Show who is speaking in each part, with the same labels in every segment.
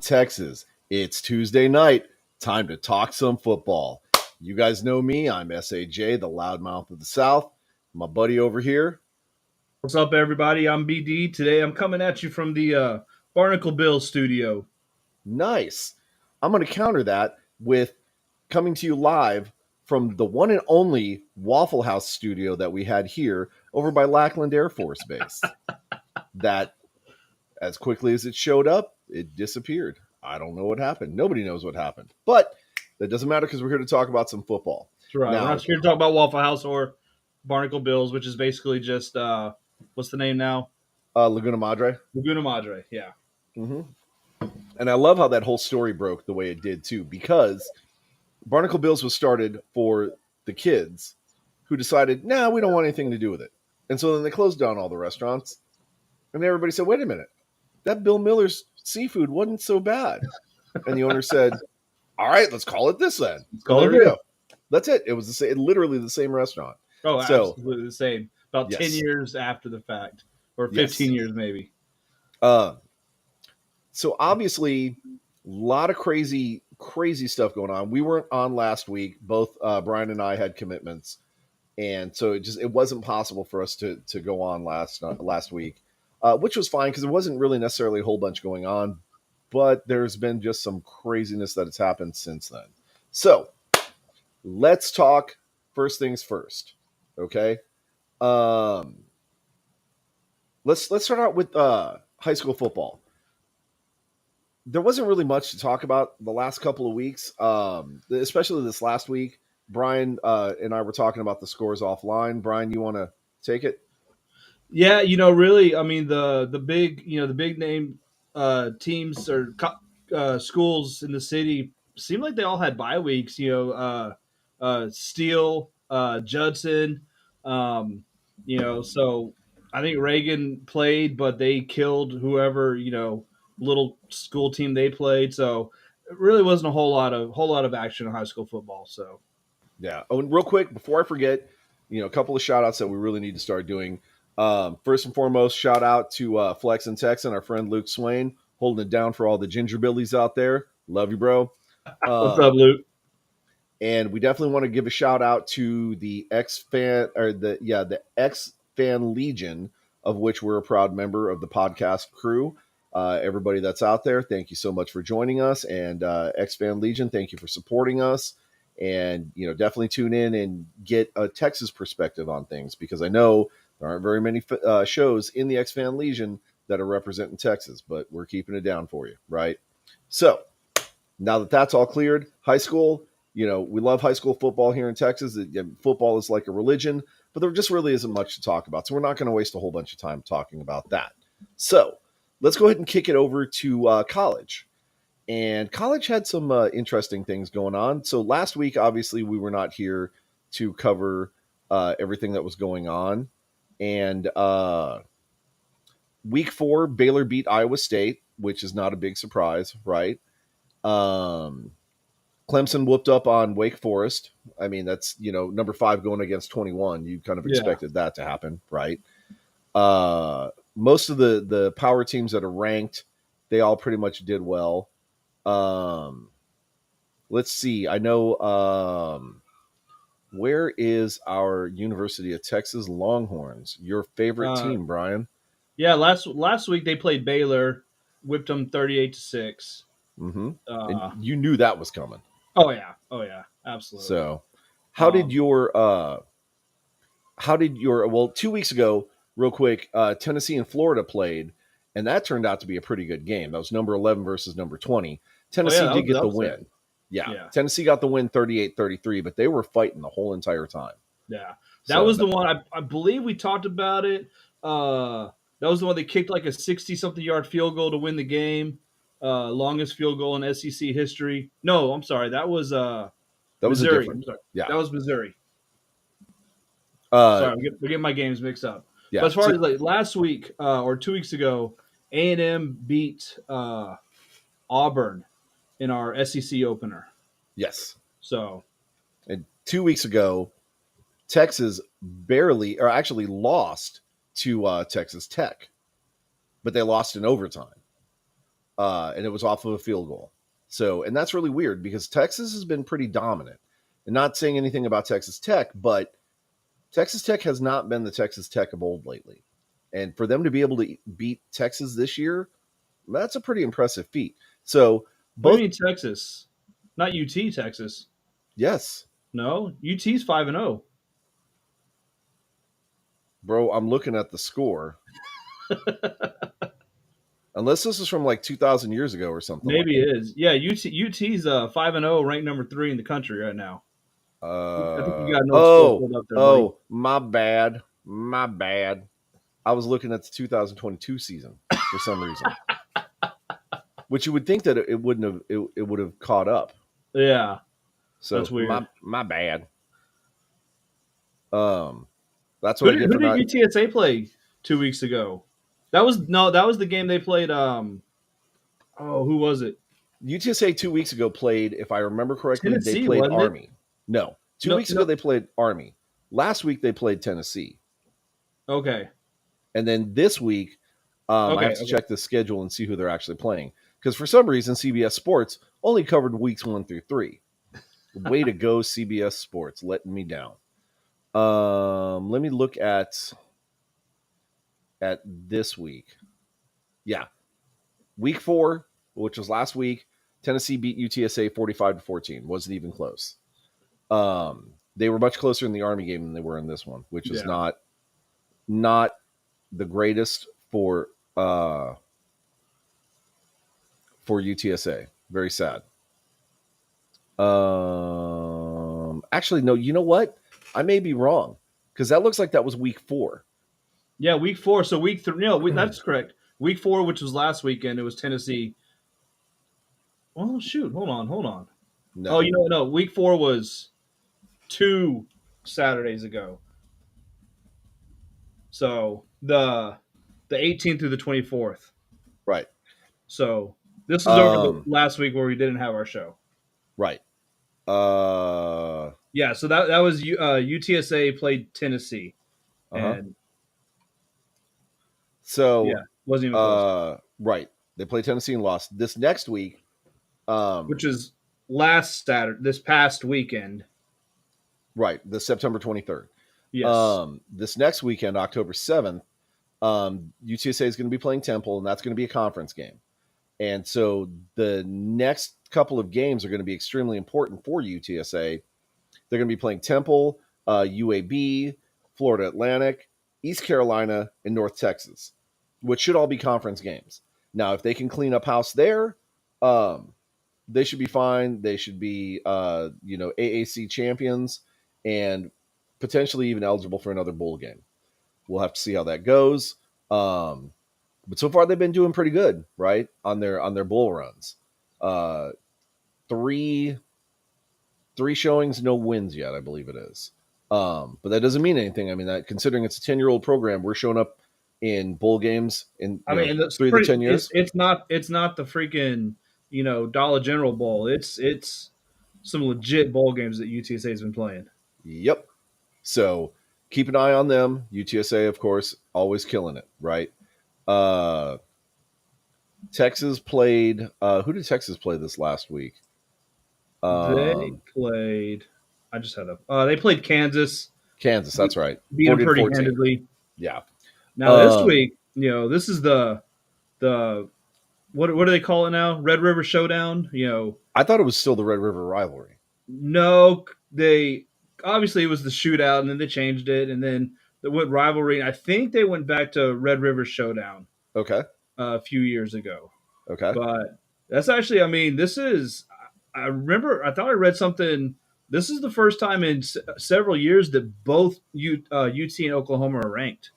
Speaker 1: Texas. It's Tuesday night. Time to talk some football. You guys know me. I'm SAJ, the loudmouth of the South. My buddy over here.
Speaker 2: What's up, everybody? I'm BD. Today I'm coming at you from the Barnacle Bill studio.
Speaker 1: Nice. I'm going to counter that with coming to you live from the one and only Waffle House studio that we had here over by Lackland Air Force Base. That, as quickly as it showed up, it disappeared. I don't know what happened. Nobody knows what happened. But that doesn't matter because we're here to talk about some football.
Speaker 2: That's right.
Speaker 1: Now,
Speaker 2: We're not here to talk about Waffle House or Barnacle Bills, which is basically just what's the name now?
Speaker 1: Laguna Madre.
Speaker 2: Laguna Madre. Yeah.
Speaker 1: Mm-hmm. And I love how that whole story broke the way it did, too, because Barnacle Bills was started for the kids who decided, we don't want anything to do with it. And so then they closed down all the restaurants. And everybody said, wait a minute, that Bill Miller's seafood wasn't so bad. And the owner said, all right, let's call it this then. There we go. That's it. It was the same, literally the same restaurant.
Speaker 2: Oh, absolutely the same. About
Speaker 1: yes.
Speaker 2: 10 years after the fact, or 15 years maybe.
Speaker 1: So obviously, a lot of crazy stuff going on. We weren't on last week. Both Brian and I had commitments. And so it wasn't possible for us to go on last week, which was fine because it wasn't really necessarily a whole bunch going on. But there's been just some craziness that has happened since then. So let's talk first things first. Okay. Let's start out with high school football. There wasn't really much to talk about the last couple of weeks, especially this last week. Brian and I were talking about the scores offline. Brian, you want to take it?
Speaker 2: Yeah, really, I mean the big name teams or schools in the city seemed like they all had bye weeks. Steele, Judson, so I think Reagan played, but they killed whoever little school team they played. So it really wasn't a whole lot of action in high school football. So
Speaker 1: yeah. Oh, and real quick before I forget, a couple of shout outs that we really need to start doing. First and foremost, shout out to Flex and Texan, our friend Luke Swain, holding it down for all the Ginger Billies out there. Love you, bro.
Speaker 2: What's up, Luke?
Speaker 1: And we definitely want to give a shout out to the the X Fan Legion, of which we're a proud member of the podcast crew. Everybody that's out there, thank you so much for joining us. And X Fan Legion, thank you for supporting us. And definitely tune in and get a Texas perspective on things, because I know there aren't very many shows in the X Fan Legion that are representing Texas, but we're keeping it down for you, right? So now that that's all cleared, high school, we love high school football here in Texas. Football is like a religion, but there just really isn't much to talk about. So we're not going to waste a whole bunch of time talking about that. So let's go ahead and kick it over to college. And college had some interesting things going on. So last week, obviously, we were not here to cover everything that was going on. And week 4, Baylor beat Iowa State, which is not a big surprise, right? Clemson whooped up on Wake Forest. I mean, that's, number 5 going against 21. You kind of expected that to happen, right? Most of the power teams that are ranked, they all pretty much did well. Let's see. I know. Where is our University of Texas Longhorns? Your favorite team, Brian?
Speaker 2: Yeah, last week they played Baylor, whipped them 38-6.
Speaker 1: Mm-hmm. And you knew that was coming.
Speaker 2: Oh yeah, absolutely.
Speaker 1: So, how did your 2 weeks ago, real quick, Tennessee and Florida played, and that turned out to be a pretty good game. That was number 11 versus number 20. Tennessee did get the win. Yeah. Tennessee got the win 38-33, but they were fighting the whole entire time.
Speaker 2: Yeah. That was the one, I believe we talked about it. That was the one they kicked like a 60-something yard field goal to win the game. Longest field goal in SEC history. No, I'm sorry. That was Missouri.
Speaker 1: Yeah.
Speaker 2: That was Missouri. Sorry, we're getting my games mixed up. Yeah. But as far as like last week or 2 weeks ago, A&M beat Auburn in our SEC opener.
Speaker 1: Yes.
Speaker 2: So,
Speaker 1: and 2 weeks ago, Texas actually lost to Texas Tech, but they lost in overtime. and it was off of a field goal. So, and that's really weird because Texas has been pretty dominant. And not saying anything about Texas Tech, but Texas Tech has not been the Texas Tech of old lately. And for them to be able to beat Texas this year, that's a pretty impressive feat. So,
Speaker 2: What do
Speaker 1: both,
Speaker 2: you mean Texas? Not UT, Texas.
Speaker 1: yes,
Speaker 2: No, UT's 5-0.
Speaker 1: bro, I'm looking at the score. Unless this is from like 2,000 years ago or something like
Speaker 2: Maybe it is. Yeah, UT's 5-0, ranked number 3 in the country right now.
Speaker 1: that.
Speaker 2: I think you got North score pulled up there, buddy.
Speaker 1: My bad. My bad. I was looking at the 2022 season for some reason. Which you would think that it wouldn't have it would have caught up.
Speaker 2: Yeah,
Speaker 1: So
Speaker 2: that's weird.
Speaker 1: my bad. That's
Speaker 2: Who
Speaker 1: what I get for
Speaker 2: did
Speaker 1: not.
Speaker 2: UTSA play 2 weeks ago? That was the game they played. Who was it?
Speaker 1: UTSA 2 weeks ago played, if I remember correctly, they
Speaker 2: Tennessee,
Speaker 1: played
Speaker 2: wasn't it?
Speaker 1: Army. No, two
Speaker 2: No,
Speaker 1: weeks
Speaker 2: no.
Speaker 1: ago they played Army. Last week they played Tennessee,
Speaker 2: Okay.
Speaker 1: and then this week I have to check the schedule and see who they're actually playing. Because for some reason CBS Sports only covered weeks 1 through 3. Way to go, CBS Sports, letting me down. Let me look at this week. Yeah, week 4, which was last week, Tennessee beat UTSA 45-14. Wasn't even close. They were much closer in the Army game than they were in this one, which is not the greatest for UTSA. Very sad. Actually, no. You know what? I may be wrong because that looks like that was week 4.
Speaker 2: Yeah, week 4. So week 3. No, that's correct. Week 4, which was last weekend, it was Tennessee. Oh shoot! Hold on.
Speaker 1: No.
Speaker 2: Oh, no. Week 4 was 2 Saturdays ago. So the 18th through the 24th.
Speaker 1: Right.
Speaker 2: So this is over the last week where we didn't have our show.
Speaker 1: Right.
Speaker 2: Yeah. So that was UTSA played Tennessee, and
Speaker 1: so
Speaker 2: yeah, wasn't even close.
Speaker 1: Right. They played Tennessee and lost. This next week,
Speaker 2: which is last Saturday, this past weekend.
Speaker 1: Right, the September 23rd.
Speaker 2: Yes.
Speaker 1: This next weekend, October 7th, UTSA is going to be playing Temple, and that's going to be a conference game. And so the next couple of games are going to be extremely important for UTSA. They're going to be playing Temple, UAB, Florida Atlantic, East Carolina, and North Texas, which should all be conference games. Now, if they can clean up house there, they should be fine. They should be, AAC champions and potentially even eligible for another bowl game. We'll have to see how that goes. But so far they've been doing pretty good, right? On their bowl runs. Three showings, no wins yet, I believe it is. But that doesn't mean anything. I mean, that considering it's a 10-year-old program, we're showing up in bowl games in 3 of the 10 years.
Speaker 2: It's not the freaking Dollar General Bowl. It's some legit bowl games that UTSA has been playing.
Speaker 1: Yep. So keep an eye on them. UTSA, of course, always killing it, right? Texas played. Who did Texas play this last week?
Speaker 2: They played. I just had a. They played Kansas.
Speaker 1: Kansas, that's right.
Speaker 2: Beat them pretty handedly.
Speaker 1: Yeah.
Speaker 2: Now this week, this is the what do they call it now? Red River Showdown.
Speaker 1: I thought it was still the Red River rivalry.
Speaker 2: No, they obviously it was the shootout, and then they changed it, and then they went rivalry. I think they went back to Red River Showdown.
Speaker 1: Okay.
Speaker 2: A few years ago.
Speaker 1: Okay.
Speaker 2: But that's actually, I mean, this is. I remember. I thought I read something. This is the first time in several years that both UT and Oklahoma are ranked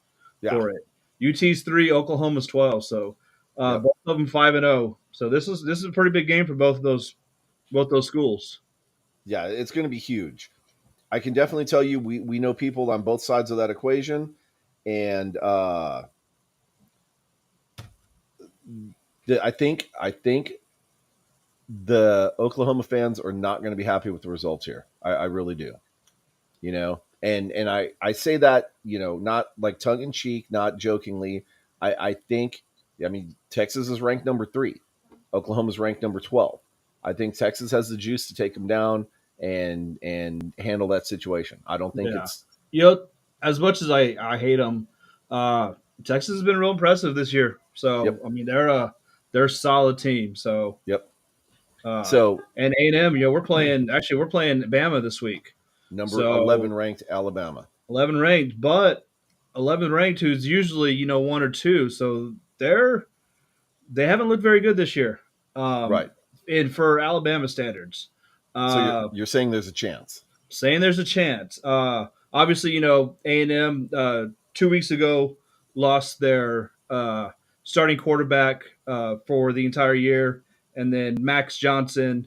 Speaker 2: for it. UT's 3, Oklahoma's 12. So both of them 5-0. So this is a pretty big game for both those schools.
Speaker 1: Yeah, it's going to be huge. I can definitely tell you we know people on both sides of that equation, and I think the Oklahoma fans are not going to be happy with the results here. I really do. And I say that, not like tongue in cheek, not jokingly. I think, Texas is ranked number 3. Oklahoma's ranked number 12. I think Texas has the juice to take them down and handle that situation. I don't think
Speaker 2: Yeah.
Speaker 1: it's
Speaker 2: You know, as much as I hate them, uh, Texas has been real impressive this year.
Speaker 1: yep,
Speaker 2: So I mean, they're a solid team. So
Speaker 1: yep.
Speaker 2: uh,
Speaker 1: So
Speaker 2: and A&M, we're playing Bama this week.
Speaker 1: number
Speaker 2: So
Speaker 1: 11 ranked Alabama.
Speaker 2: 11 ranked, but 11 ranked, who's usually one or two. So they haven't looked very good this year,
Speaker 1: Right.
Speaker 2: and for Alabama standards.
Speaker 1: So
Speaker 2: Uh,
Speaker 1: you're saying there's a chance.
Speaker 2: saying there's a chance. Obviously, A&M 2 weeks ago lost their starting quarterback for the entire year, and then Max Johnson,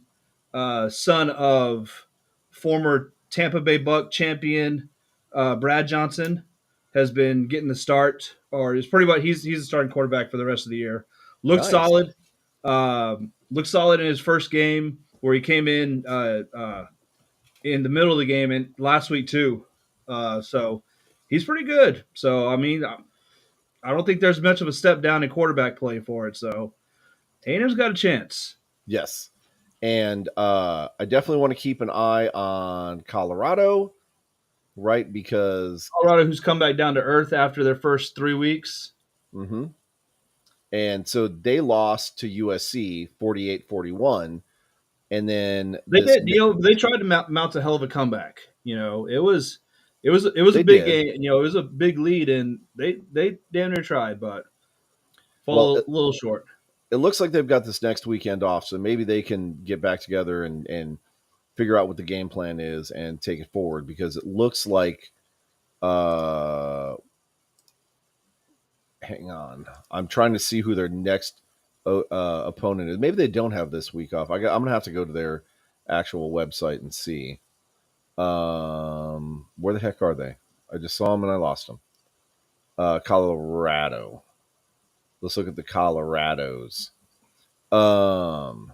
Speaker 2: son of former Tampa Bay Buck champion Brad Johnson, has been getting the start, or is pretty much he's the starting quarterback for the rest of the year. Looked
Speaker 1: Nice.
Speaker 2: solid. Looked solid in his first game where he came in the middle of the game and last week too. So he's pretty good. So I mean, I don't think there's much of a step down in quarterback play for it. So A&M's got a chance.
Speaker 1: Yes. And I definitely want to keep an eye on Colorado, right? Because
Speaker 2: Colorado, who's come back down to earth after their first 3 weeks.
Speaker 1: mhm. And so they lost to USC 48-41. And then
Speaker 2: They
Speaker 1: this
Speaker 2: did. They tried to mount a hell of a comeback. It was a
Speaker 1: they
Speaker 2: big
Speaker 1: did.
Speaker 2: game. It was a big lead, and they damn near tried, but
Speaker 1: Well,
Speaker 2: fall a little short.
Speaker 1: it looks like they've got this next weekend off, so maybe they can get back together and figure out what the game plan is and take it forward because it looks like uh hang on. I'm trying to see who their next opponent is. Maybe they don't have this week off. I'm gonna have to go to their actual website and see. Where the heck are they? I just saw them and I lost them. Colorado. Let's look at the Colorados. Um,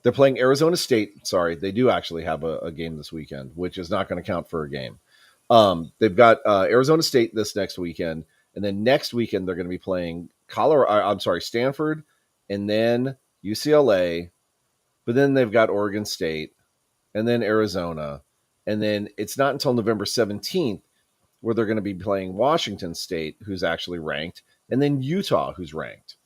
Speaker 1: they're playing Arizona State. Sorry, they do actually have a game this weekend, which is not going to count for a game. They've got Arizona State this next weekend, and then next weekend they're going to be playing Stanford, and then UCLA. But then they've got Oregon State, and then Arizona, and then it's not until November 17th where they're going to be playing Washington State, who's actually ranked, and then Utah, who's ranked.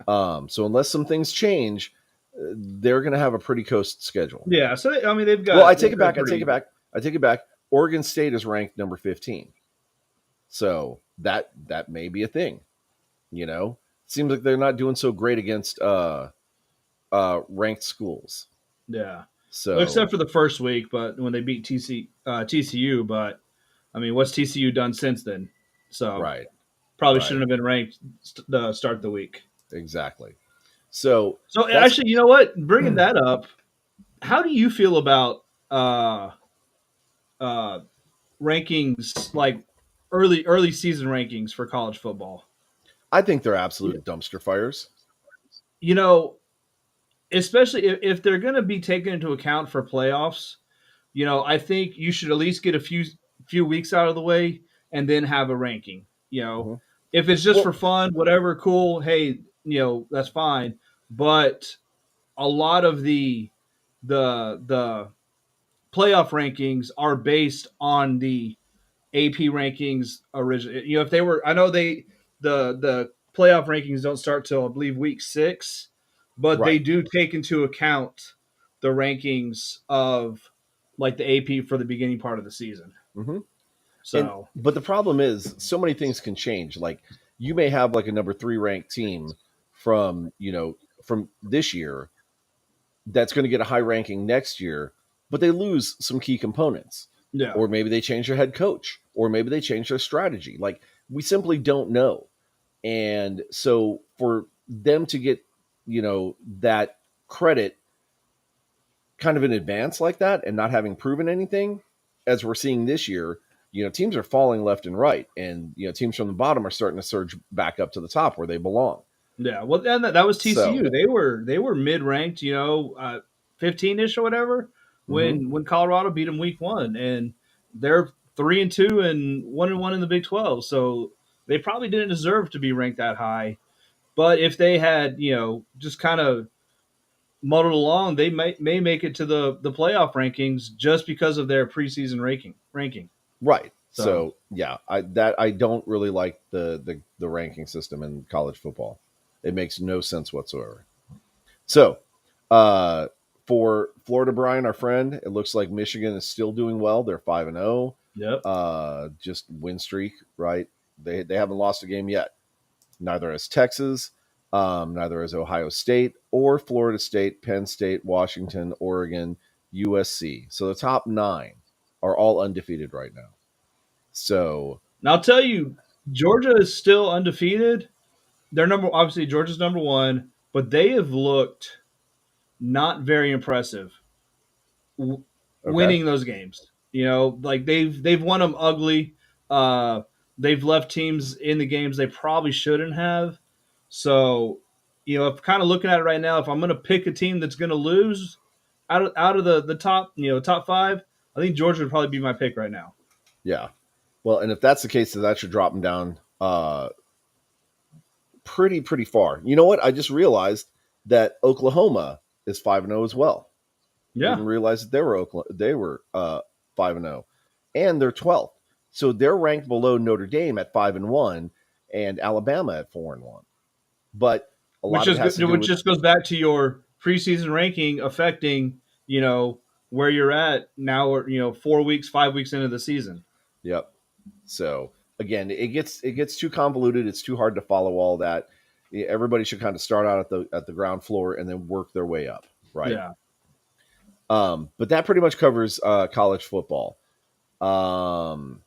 Speaker 1: So unless some things change, they're going to have a pretty coast schedule.
Speaker 2: Yeah. So I mean, they've got.
Speaker 1: Well, I take it back. I take it back. Oregon State is ranked number 15. So that may be a thing. Seems like they're not doing so great against ranked schools.
Speaker 2: Yeah.
Speaker 1: So
Speaker 2: Well, except for the first week, but when they beat TCU, but I mean, what's TCU done since then? So
Speaker 1: right,
Speaker 2: probably
Speaker 1: right,
Speaker 2: shouldn't have been ranked the start of the week.
Speaker 1: exactly. So
Speaker 2: Actually, you know what? Bringing that up, how do you feel about uh, rankings like early season rankings for college football?
Speaker 1: I think they're absolute dumpster fires.
Speaker 2: You know, especially if they're going to be taken into account for playoffs. I think you should at least get a few weeks out of the way and then have a ranking.
Speaker 1: Mm-hmm.
Speaker 2: If it's just
Speaker 1: Well,
Speaker 2: for fun, whatever, cool. Hey, that's fine. But a lot of the playoff rankings are based on the AP rankings originally. If they were, I know the playoff rankings don't start till I believe week 6, but they
Speaker 1: right.
Speaker 2: do take into account the rankings of like the AP for the beginning part of the season.
Speaker 1: Mm-hmm.
Speaker 2: So
Speaker 1: But the problem is, so many things can change. Like you may have like a number 3 ranked team from this year that's going to get a high ranking next year, but they lose some key components.
Speaker 2: yeah,
Speaker 1: Or maybe they change their head coach, or maybe they change their strategy. Like we simply don't know. And so for them to get, that credit kind of in advance like that and not having proven anything, as we're seeing this year, teams are falling left and right. And, teams from the bottom are starting to surge back up to the top where they belong.
Speaker 2: yeah. Well, and that was
Speaker 1: So,
Speaker 2: TCU. They were mid ranked, 15ish or whatever
Speaker 1: mhm.
Speaker 2: when Colorado beat them week 1, and they're 3-2 and 1-1 in the Big 12. So they probably didn't deserve to be ranked that high. But if they had, just kind of muddled along, they may make it to the playoff rankings just because of their preseason ranking.
Speaker 1: Right.
Speaker 2: So
Speaker 1: So yeah, I don't really like the ranking system in college football. It makes no sense whatsoever. So uh for Florida Brian, our friend, it looks like Michigan is still doing well. They're 5-0.
Speaker 2: yep.
Speaker 1: Just win streak, right? They haven't lost a game yet. Neither has Texas, neither has Ohio State or Florida State, Penn State, Washington, Oregon, USC. So the top 9 are all undefeated right now. So
Speaker 2: Now I'll tell you, Georgia is still undefeated. They're obviously Georgia's number one, but they have looked not very impressive
Speaker 1: okay,
Speaker 2: winning those games. Like they've won them ugly. Uh, they've left teams in the games they probably shouldn't have. So, if kind of looking at it right now, if I'm going to pick a team that's going to lose out of the top, top five, I think Georgia would probably be my pick right now.
Speaker 1: yeah. Well, and if that's the case, then that should drop them down pretty far. You know what? I just realized that Oklahoma is 5-0 as well.
Speaker 2: Yeah,
Speaker 1: Didn't realize that they were 5-0, and they're 12th. So they're ranked below Notre Dame at 5-1, and Alabama at 4-1. But a lot of it has to do
Speaker 2: which
Speaker 1: with
Speaker 2: just goes back to your preseason ranking affecting where you're at now, or 4 weeks, 5 weeks into the season.
Speaker 1: yep. So again, it gets too convoluted. It's too hard to follow all that. Everybody should kind of start out at the ground floor and then work their way up, right?
Speaker 2: Yeah.
Speaker 1: But that pretty much covers college football. Um,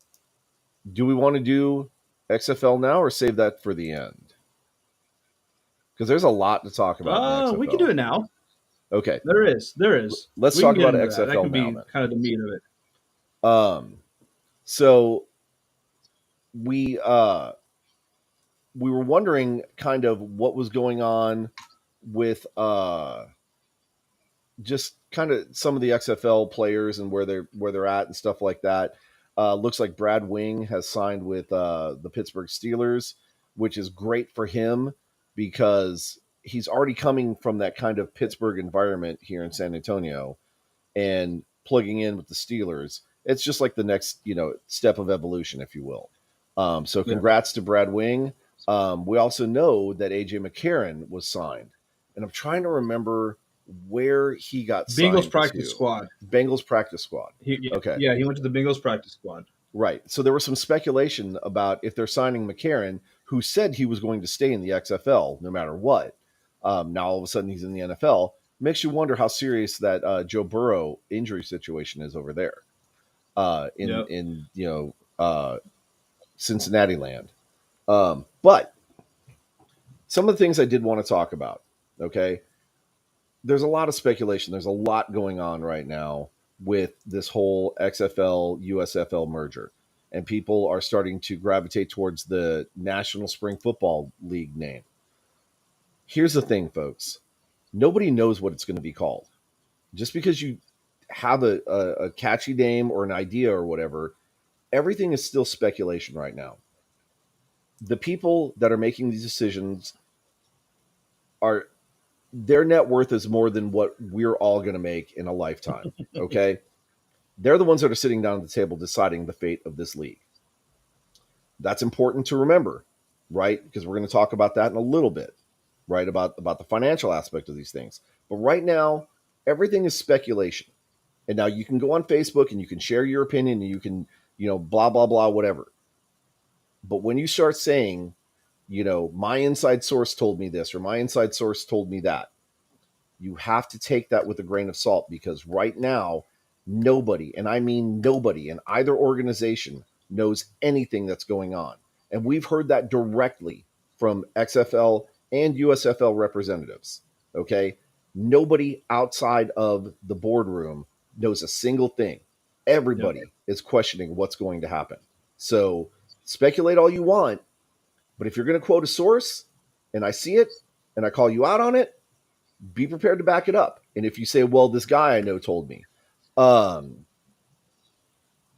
Speaker 1: do we want to do XFL now or save that for the end? Because there's a lot to talk about in the
Speaker 2: We can do
Speaker 1: XFL.
Speaker 2: it now.
Speaker 1: Okay,
Speaker 2: There is.
Speaker 1: let's
Speaker 2: We can
Speaker 1: talk
Speaker 2: get
Speaker 1: about
Speaker 2: into that. That
Speaker 1: XFL
Speaker 2: can
Speaker 1: now
Speaker 2: be
Speaker 1: then.
Speaker 2: kind of the meat of it.
Speaker 1: So we we were wondering kind of what was going on with just kind of some of the XFL players and where they're at and stuff like that. Looks like Brad Wing has signed with the Pittsburgh Steelers, which is great for him because he's already coming from that kind of Pittsburgh environment here in San Antonio and plugging in with the Steelers. It's just like the next step of evolution, if you will. So
Speaker 2: Yeah.
Speaker 1: congrats to Brad Wing. We also know that AJ McCarron was signed, and I'm trying to remember where he got
Speaker 2: Bengals
Speaker 1: signed
Speaker 2: practice
Speaker 1: to.
Speaker 2: squad.
Speaker 1: Bengals practice squad. Okay.
Speaker 2: Yeah, he went to the Bengals practice squad.
Speaker 1: Right. So there was some speculation about if they're signing McCarron, who said he was going to stay in the XFL no matter what. Now all of a sudden he's in the NFL. Makes you wonder how serious that Joe Burrow injury situation is over there
Speaker 2: Yep.
Speaker 1: in Cincinnati land. But some of the things I did want to talk about. Okay, there's a lot of speculation. There's a lot going on right now with this whole XFL USFL merger, and people are starting to gravitate towards the National Spring Football League name. Here's the thing, folks. Nobody knows what it's going to be called. Just because you have a catchy name or an idea or whatever, everything is still speculation right now. The people that are making these decisions are their net worth is more than what we're all going to make in a lifetime. Okay. They're the ones that are sitting down at the table deciding the fate of this league. That's important to remember, right? Because we're going to talk about that in a little bit, right? About the financial aspect of these things. But right now, everything is speculation. And now you can go on Facebook and you can share your opinion and you can, blah, blah, blah, whatever. But when you start saying, my inside source told me this or my inside source told me that, you have to take that with a grain of salt because right now, nobody, and I mean nobody in either organization knows anything that's going on. And we've heard that directly from XFL and USFL representatives. Okay. Nobody outside of the boardroom knows a single thing.
Speaker 2: Yep.
Speaker 1: Everybody is questioning what's going to happen. So speculate all you want, but if you're going to quote a source and I see it and I call you out on it, be prepared to back it up. And if you say, well, this guy I know told me,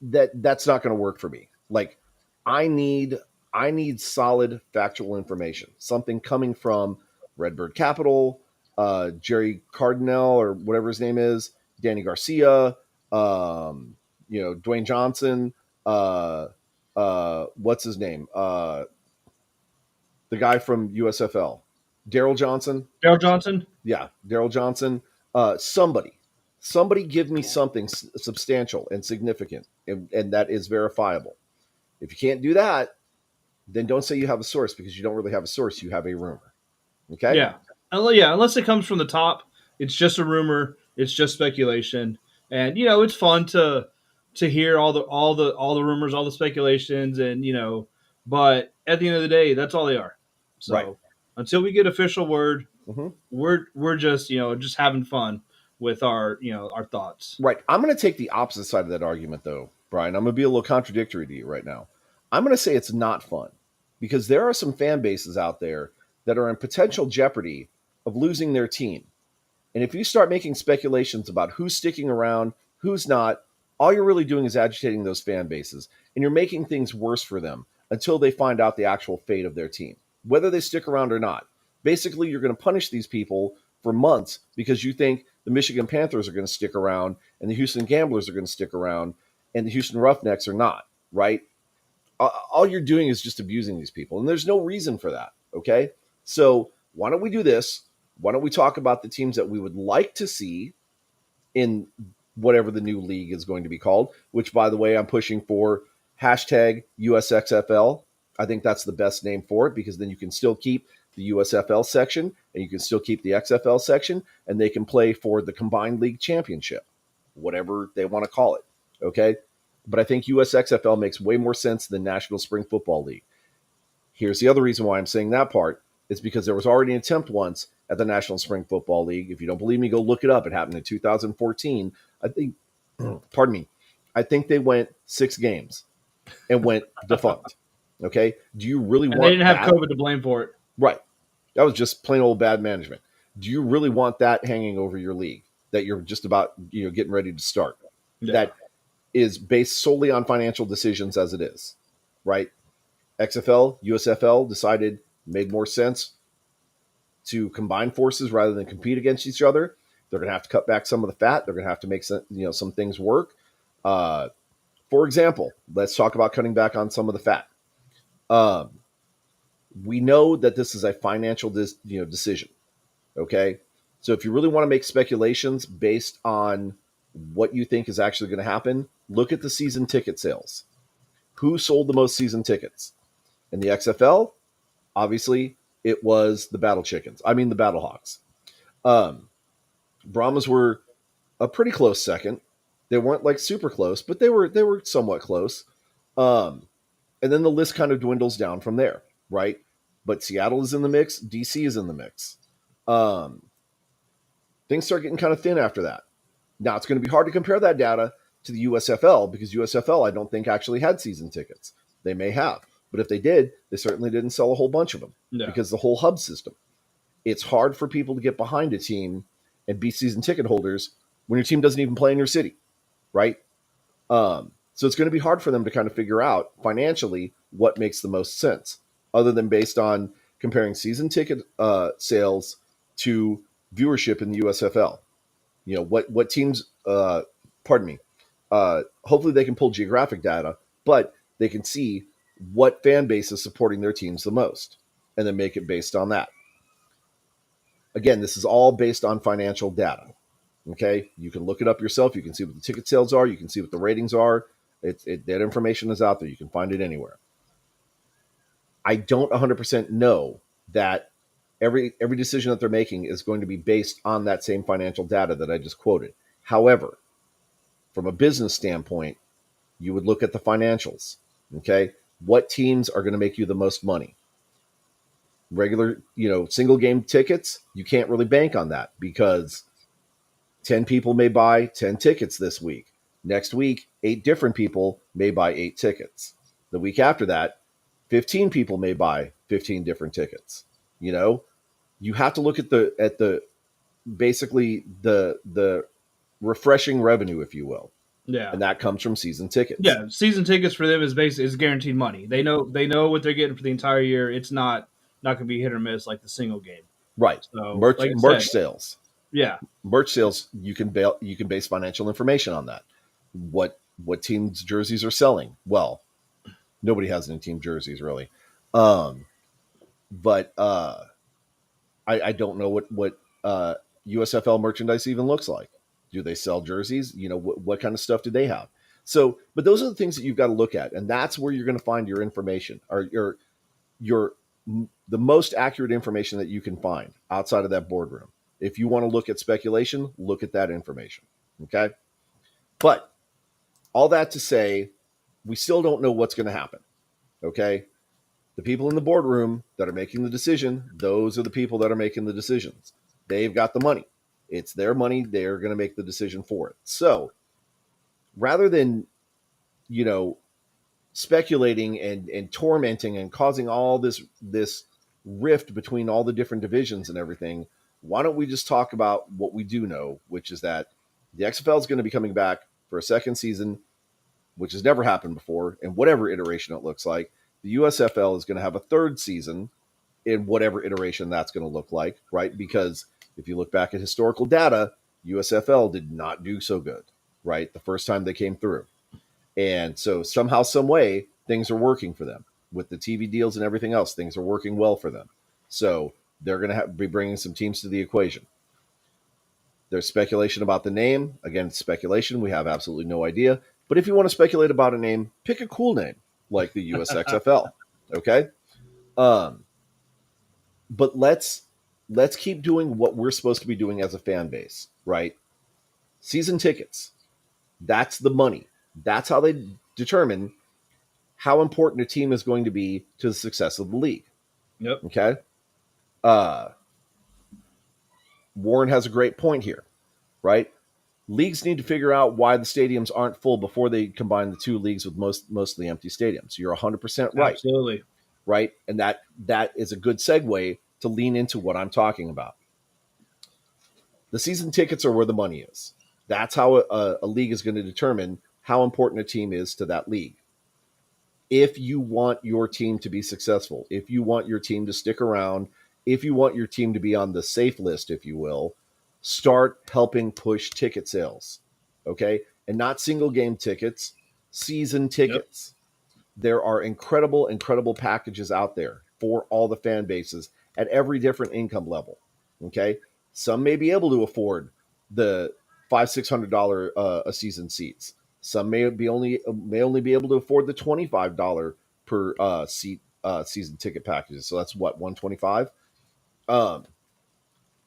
Speaker 1: that's not going to work for me. Like I need solid factual information, something coming from Redbird Capital, Jerry Cardinal or whatever his name is, Danny Garcia, Dwayne Johnson, what's his name? The guy from USFL, Daryl Johnson.
Speaker 2: Daryl Johnson.
Speaker 1: Yeah, Daryl Johnson. Somebody give me something substantial and significant, and that is verifiable. If you can't do that, then don't say you have a source, because you don't really have a source. You have a rumor. Okay.
Speaker 2: Yeah. Unless it comes from the top, it's just a rumor. It's just speculation, and it's fun to hear all the rumors, all the speculations, and But at the end of the day, that's all they are. So
Speaker 1: Right.
Speaker 2: until we get official word,
Speaker 1: Mm-hmm.
Speaker 2: we're just just having fun with our thoughts.
Speaker 1: Right. I'm going to take the opposite side of that argument, though, Brian. I'm going to be a little contradictory to you right now. I'm going to say it's not fun, because there are some fan bases out there that are in potential jeopardy of losing their team. And if you start making speculations about who's sticking around, who's not, all you're really doing is agitating those fan bases, and you're making things worse for them until they find out the actual fate of their team, whether they stick around or not. Basically, you're going to punish these people for months because you think the Michigan Panthers are going to stick around and the Houston Gamblers are going to stick around and the Houston Roughnecks are not, right? All you're doing is just abusing these people, and there's no reason for that, okay? So why don't we do this? Why don't we talk about the teams that we would like to see in whatever the new league is going to be called, which, by the way, I'm pushing for hashtag USXFL. I think that's the best name for it, because then you can still keep the USFL section and you can still keep the XFL section, and they can play for the combined league championship, whatever they want to call it. Okay. But I think USXFL makes way more sense than National Spring Football League. Here's the other reason why I'm saying that part. It's because there was already an attempt once at the National Spring Football League. If you don't believe me, go look it up. It happened in 2014. I think, pardon me, I think they went 6 games and went defunct. Okay. Do you really want
Speaker 2: They didn't have
Speaker 1: that?
Speaker 2: COVID to blame for it.
Speaker 1: Right. That was just plain old bad management. Do you really want that hanging over your league that you're just about, getting ready to start?
Speaker 2: Yeah.
Speaker 1: That is based solely on financial decisions as it is, right? XFL, USFL decided made more sense to combine forces rather than compete against each other. They're going to have to cut back some of the fat. They're going to have to make some things work. For example, let's talk about cutting back on some of the fat. We know that this is a financial decision. Okay, so if you really want to make speculations based on what you think is actually going to happen, look at the season ticket sales. Who sold the most season tickets? In the XFL, obviously, it was the Battle Chickens. I mean, the Battle Hawks. Brahmas were a pretty close second. They weren't like super close, but they were somewhat close. And then the list kind of dwindles down from there, right? But Seattle is in the mix. DC is in the mix. Things start getting kind of thin after that. Now, it's going to be hard to compare that data to the USFL, because USFL, I don't think, actually had season tickets. They may have. But if they did, they certainly didn't sell a whole bunch of them, because the whole hub system. It's hard for people to get behind a team and be season ticket holders when your team doesn't even play in your city, right? So it's going to be hard for them to kind of figure out financially what makes the most sense, other than based on comparing season ticket sales to viewership in the USFL. What teams, pardon me, hopefully they can pull geographic data, but they can see what fan base is supporting their teams the most, and then make it based on that. Again, this is all based on financial data. Okay, you can look it up yourself. You can see what the ticket sales are. You can see what the ratings are. That information is out there. You can find it anywhere. I don't 100% know that every decision that they're making is going to be based on that same financial data that I just quoted. However, from a business standpoint, you would look at the financials. Okay, what teams are going to make you the most money? Regular, single game tickets, you can't really bank on that, because 10 people may buy 10 tickets this week. Next week, 8 different people may buy 8 tickets. The week after that, 15 people may buy 15 different tickets. You have to look at the basically the refreshing revenue, if you will.
Speaker 2: Yeah.
Speaker 1: And that comes from season tickets.
Speaker 2: Yeah, season tickets for them is guaranteed money. They know what they're getting for the entire year. It's not going to be hit or miss like the single game.
Speaker 1: Right.
Speaker 2: So,
Speaker 1: Merch
Speaker 2: like I said,
Speaker 1: merch sales.
Speaker 2: yeah,
Speaker 1: Merch sales, you can base financial information on that. What teams' jerseys are selling? Well, nobody has any team jerseys really. Um, but I don't know what USFL merchandise even looks like. Do they sell jerseys? What kind of stuff do they have? So, but those are the things that you've got to look at, and that's where you're going to find your information, or your the most accurate information that you can find outside of that boardroom. If you want to look at speculation, look at that information. Okay, but all that to say, we still don't know what's going to happen. Okay, the people in the boardroom that are making the decision, those are the people that are making the decisions. They've got the money. It's their money. They're going to make the decision for it. So rather than, you know, speculating and tormenting and causing all this rift between all the different divisions and everything, why don't we just talk about what we do know, which is that the XFL is going to be coming back for a second season, which has never happened before, in whatever iteration it looks like. The USFL is going to have a third season in whatever iteration that's going to look like, right? Because if you look back at historical data, USFL did not do so good, right? The first time they came through. And so somehow, some way, things are working for them with the TV deals and everything else. Things are working well for them. So they're going to be bringing some teams to the equation. There's speculation about the name. Again, it's speculation. We have absolutely no idea. But if you want to speculate about a name, pick a cool name like the USXFL. Okay. Um, but let's keep doing what we're supposed to be doing as a fan base, right? Season tickets. That's the money. That's how they determine how important a team is going to be to the success of the league.
Speaker 2: yep,
Speaker 1: Okay. Uh, Warren has a great point here, right? Leagues need to figure out why the stadiums aren't full before they combine the two leagues with mostly empty stadiums. You're 100% right,
Speaker 2: absolutely.
Speaker 1: right? And that is a good segue to lean into what I'm talking about. The season tickets are where the money is. That's how a league is going to determine how important a team is to that league. If you want your team to be successful, if you want your team to stick around, if you want your team to be on the safe list, if you will, start helping push ticket sales. Okay. And not single game tickets, season
Speaker 2: Yep.
Speaker 1: tickets. There are incredible packages out there for all the fan bases at every different income level. Okay. Some may be able to afford the $500-600 a season seats. Some may only be able to afford the $25 per seat season ticket packages. So that's what, 125. Um,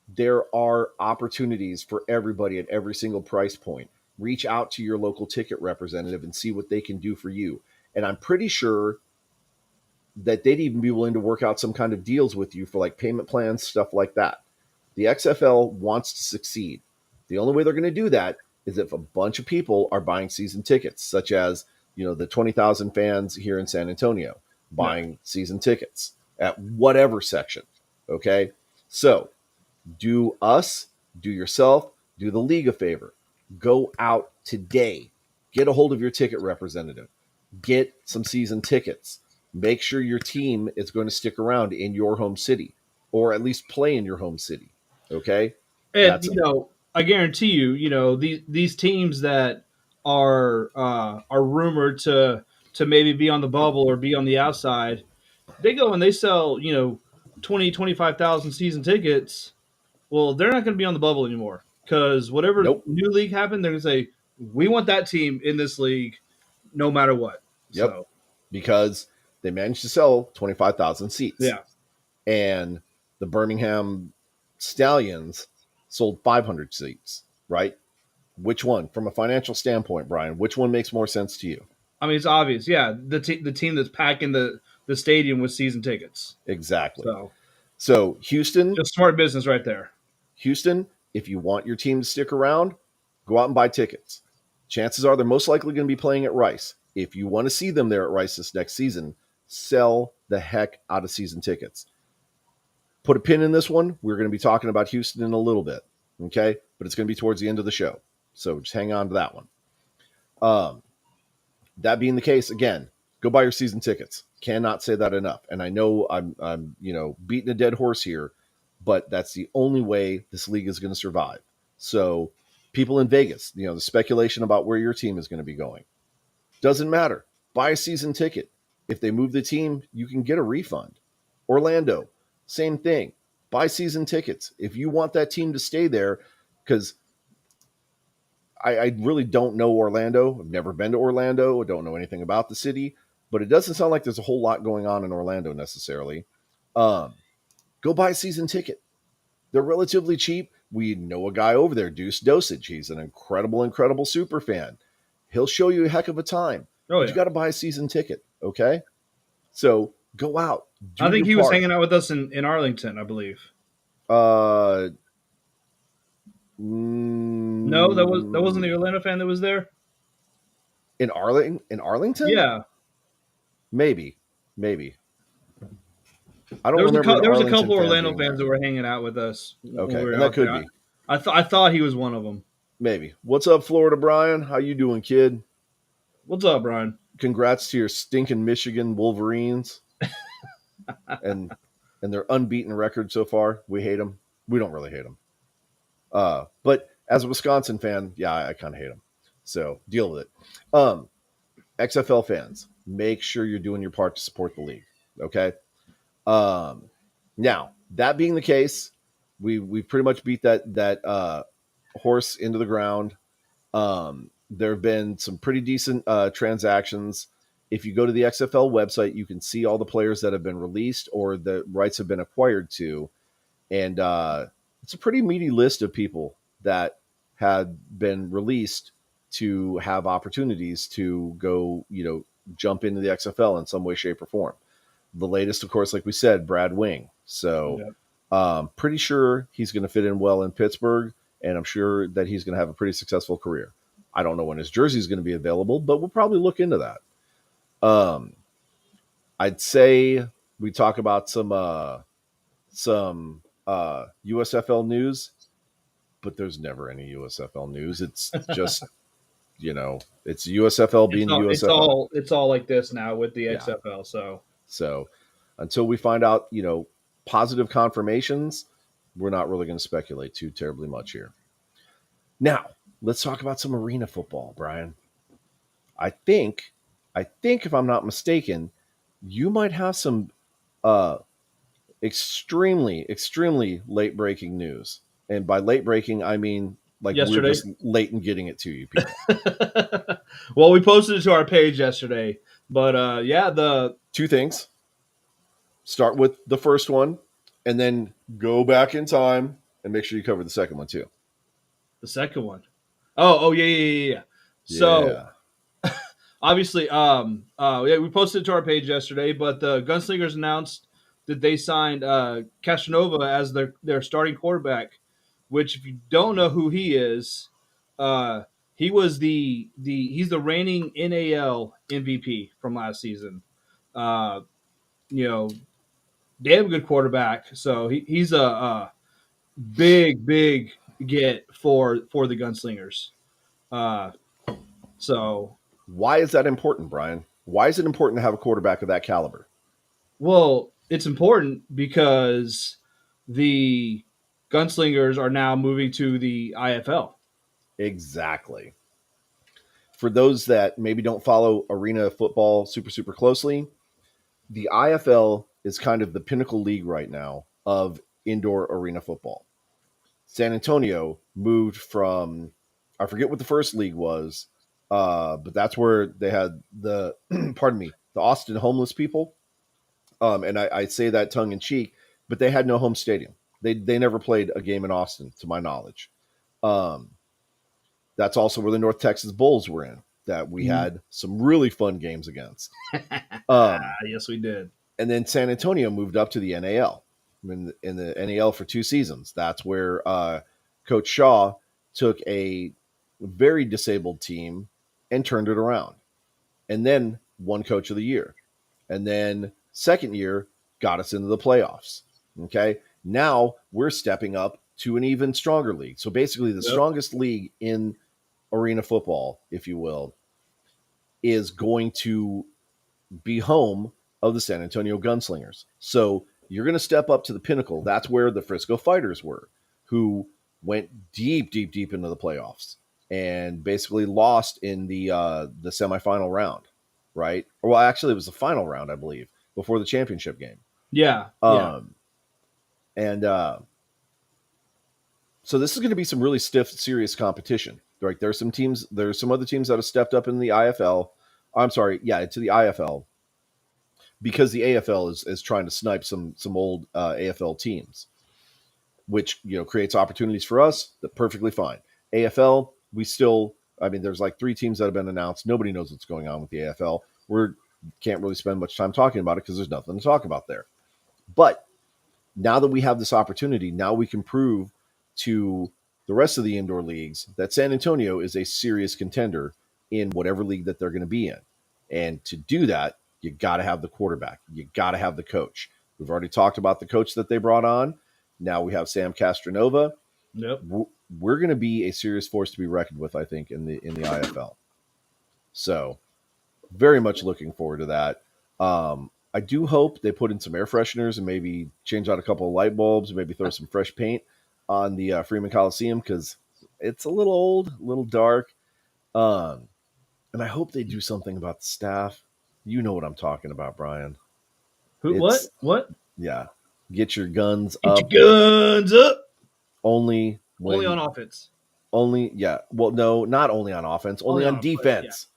Speaker 1: there are opportunities for everybody at every single price point. Reach out to your local ticket representative and see what they can do for you. And I'm pretty sure that they'd even be willing to work out some kind of deals with you for like payment plans, stuff like that. The XFL wants to succeed. The only way they're going to do that is if a bunch of people are buying season tickets, such as, the 20,000 fans here in San Antonio
Speaker 2: Yeah.
Speaker 1: buying season tickets at whatever section. Okay. So do yourself, do the league a favor. Go out today. Get a hold of your ticket representative. Get some season tickets. Make sure your team is going to stick around in your home city or at least play in your home city. Okay?
Speaker 2: And
Speaker 1: That's
Speaker 2: I guarantee you, these teams that are rumored to maybe be on the bubble or be on the outside, they go and they sell 20-25,000 season tickets. Well, they're not going to be on the bubble anymore because whatever
Speaker 1: nope.
Speaker 2: new league happened, they're going to say we want that team in this league, no matter what.
Speaker 1: Yep.
Speaker 2: So
Speaker 1: Because they managed to sell 25,000 seats.
Speaker 2: yeah,
Speaker 1: And the Birmingham Stallions sold 500 seats, right? Which one, from a financial standpoint, Brian, which one makes more sense to you?
Speaker 2: I mean it's obvious. Yeah, the team that's packing the stadium with season tickets.
Speaker 1: Exactly.
Speaker 2: So
Speaker 1: So Houston,
Speaker 2: just smart business right there.
Speaker 1: Houston, if you want your team to stick around, go out and buy tickets. Chances are they're most likely going to be playing at Rice. If you want to see them there at Rice this next season, sell the heck out of season tickets. Put a pin in this one. We're going to be talking about Houston in a little bit, okay? But it's going to be towards the end of the show. So just hang on to that one. Um, that being the case, again, go buy your season tickets. Cannot say that enough. And I know I'm beating a dead horse here, but that's the only way this league is going to survive. So people in Vegas, the speculation about where your team is going to be going doesn't matter. Buy a season ticket. If they move the team, you can get a refund. Orlando, same thing. Buy season tickets. If you want that team to stay there, because I really don't know Orlando. I've never been to Orlando. I don't know anything about the city, but it doesn't sound like there's a whole lot going on in Orlando necessarily. Go buy a season ticket. They're relatively cheap. We know a guy over there, Deuce Dosage. He's an incredible super fan. He'll show you a heck of a time.
Speaker 2: Oh,
Speaker 1: But
Speaker 2: yeah.
Speaker 1: you got to buy a season ticket, okay? So go out.
Speaker 2: I think
Speaker 1: your
Speaker 2: he was
Speaker 1: part.
Speaker 2: hanging out with us in Arlington, I believe. No, that wasn't the Orlando fan that was there.
Speaker 1: In Arlington?
Speaker 2: Yeah,
Speaker 1: Maybe. I don't remember.
Speaker 2: There was a
Speaker 1: Arlington
Speaker 2: couple
Speaker 1: fan
Speaker 2: Orlando
Speaker 1: being
Speaker 2: fans
Speaker 1: there.
Speaker 2: that were hanging out with us when
Speaker 1: Okay,
Speaker 2: we were
Speaker 1: and that
Speaker 2: out
Speaker 1: could
Speaker 2: there.
Speaker 1: be.
Speaker 2: I thought he was one of them.
Speaker 1: Maybe. What's up, Florida Brian? How you doing, kid?
Speaker 2: What's up, Brian?
Speaker 1: Congrats to your stinking Michigan Wolverines and their unbeaten record so far. We hate them. We don't really hate them. But as a Wisconsin fan, yeah, I kind of hate them. So deal with it. XFL fans, make sure you're doing your part to support the league. Okay. Now that being the case, we pretty much beat that horse into the ground. There have been some pretty decent transactions. If you go to the XFL website, you can see all the players that have been released or the rights have been acquired to. And it's a pretty meaty list of people that had been released to have opportunities to go, jump into the XFL in some way, shape, or form. The latest, of course, like we said, Brad Wing. So pretty sure he's going to fit in well in Pittsburgh, and I'm sure that he's going to have a pretty successful career. I don't know when his jersey is going to be available, but we'll probably look into that. I'd say we talk about some USFL news, but there's never any USFL news. It's just it's USFL being USFL.
Speaker 2: It's all like this now with the XFL.
Speaker 1: So until we find out, positive confirmations, we're not really going to speculate too terribly much here. Now, let's talk about some arena football, Brian. I think if I'm not mistaken, you might have some extremely late breaking news. And by late breaking, I mean like
Speaker 2: yesterday?
Speaker 1: We're just late in getting it to you people.
Speaker 2: Well, we posted it to our page yesterday, but the
Speaker 1: two things. Start with the first one and then go back in time and make sure you cover the second one too.
Speaker 2: The second one. Oh yeah. So obviously, we posted it to our page yesterday, but the Gunslingers announced that they signed Casanova as their starting quarterback, which if you don't know who he is, he was he's the reigning NAL MVP from last season. Damn good quarterback. So he's a big get for the Gunslingers. So
Speaker 1: why is that important, Brian? Why is it important to have a quarterback of that caliber?
Speaker 2: Well, it's important because the Gunslingers are now moving to the IFL.
Speaker 1: Exactly. For those that maybe don't follow arena football super closely, the IFL is kind of the pinnacle league right now of indoor arena football. San Antonio moved from, I forget what the first league was, but that's where they had the, the Austin homeless people. And I say that tongue in cheek, but they had no home stadium. They never played a game in Austin, to my knowledge. That's also where the North Texas Bulls were in, that we had some really fun games against.
Speaker 2: Yes, we did.
Speaker 1: And then San Antonio moved up to the NAL. In the NAL for 2 seasons. That's where Coach Shaw took a very disabled team and turned it around. And then won Coach of the Year. And then second year got us into the playoffs. Okay. Now we're stepping up to an even stronger league. So basically the strongest league in arena football, if you will, is going to be home of the San Antonio Gunslingers. So You're going to step up to the pinnacle. That's where the Frisco Fighters were, who went deep, deep, deep into the playoffs and basically lost in the semifinal round, right? Well, actually, it was the final round, I believe, before the championship game.
Speaker 2: Yeah.
Speaker 1: And so this is going to be some really stiff, serious competition. Right? There's some other teams that have stepped up in the IFL. I'm sorry, yeah, to the IFL because the AFL is trying to snipe some old AFL teams, which creates opportunities for us. That's perfectly fine. AFL, we still, I mean, there's like 3 teams that have been announced. Nobody knows what's going on with the AFL. We can't really spend much time talking about it because there's nothing to talk about there. But now that we have this opportunity, now we can prove to the rest of the indoor leagues that San Antonio is a serious contender in whatever league that they're going to be in. And to do that, you got to have the quarterback. You got to have the coach. We've already talked about the coach that they brought on. Now we have Sam Castronova.
Speaker 2: Yep.
Speaker 1: We're going to be a serious force to be reckoned with, I think, in the IFL. So very much looking forward to that. I do hope they put in some air fresheners and maybe change out a couple of light bulbs, maybe throw some fresh paint on the Freeman Coliseum because it's a little old, a little dark. And I hope they do something about the staff. You know what I'm talking about, Brian.
Speaker 2: What?
Speaker 1: Yeah. Get your guns
Speaker 2: Get
Speaker 1: up.
Speaker 2: your guns up.
Speaker 1: Only
Speaker 2: on offense.
Speaker 1: Yeah. Well, no, not only on offense, only on defense.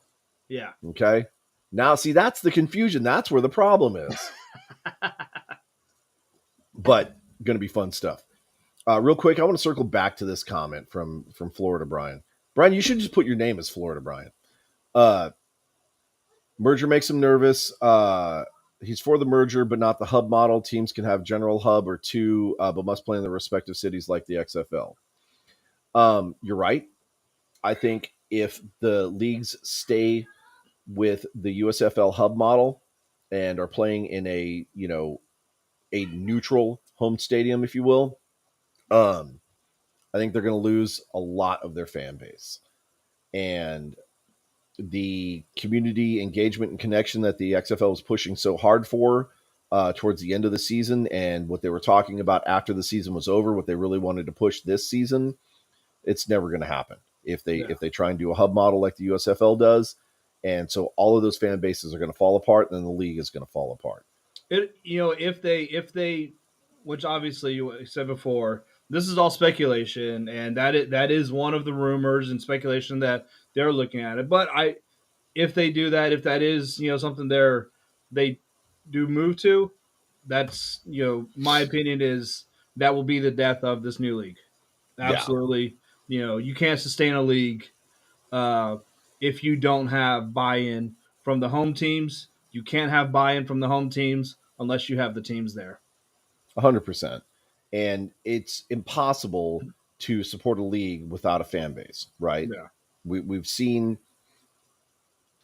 Speaker 2: Yeah.
Speaker 1: Okay. Now, see, that's the confusion. That's where the problem is. But going to be fun stuff. Real quick, I want to circle back to this comment from Florida Brian. Brian, you should just put your name as Florida Brian. Merger makes him nervous. He's for the merger, but not the hub model. Teams can have general hub or 2, but must play in their respective cities like the XFL. You're right. I think if the leagues stay with the USFL hub model and are playing in a neutral home stadium, if you will, I think they're going to lose a lot of their fan base. And the community engagement and connection that the XFL was pushing so hard for towards the end of the season, and what they were talking about after the season was over, what they really wanted to push this season, it's never going to happen if they try and do a hub model like the USFL does. And so all of those fan bases are going to fall apart, and then the league is going to fall apart.
Speaker 2: If they, which obviously you said before, this is all speculation, and that is one of the rumors and speculation that they're looking at it. But if they do that, if that is something they do move to, that's my opinion is that will be the death of this new league. Absolutely, you can't sustain a league if you don't have buy-in from the home teams. You can't have buy-in from the home teams unless you have the teams there.
Speaker 1: 100%. And it's impossible to support a league without a fan base, right?
Speaker 2: Yeah.
Speaker 1: We've seen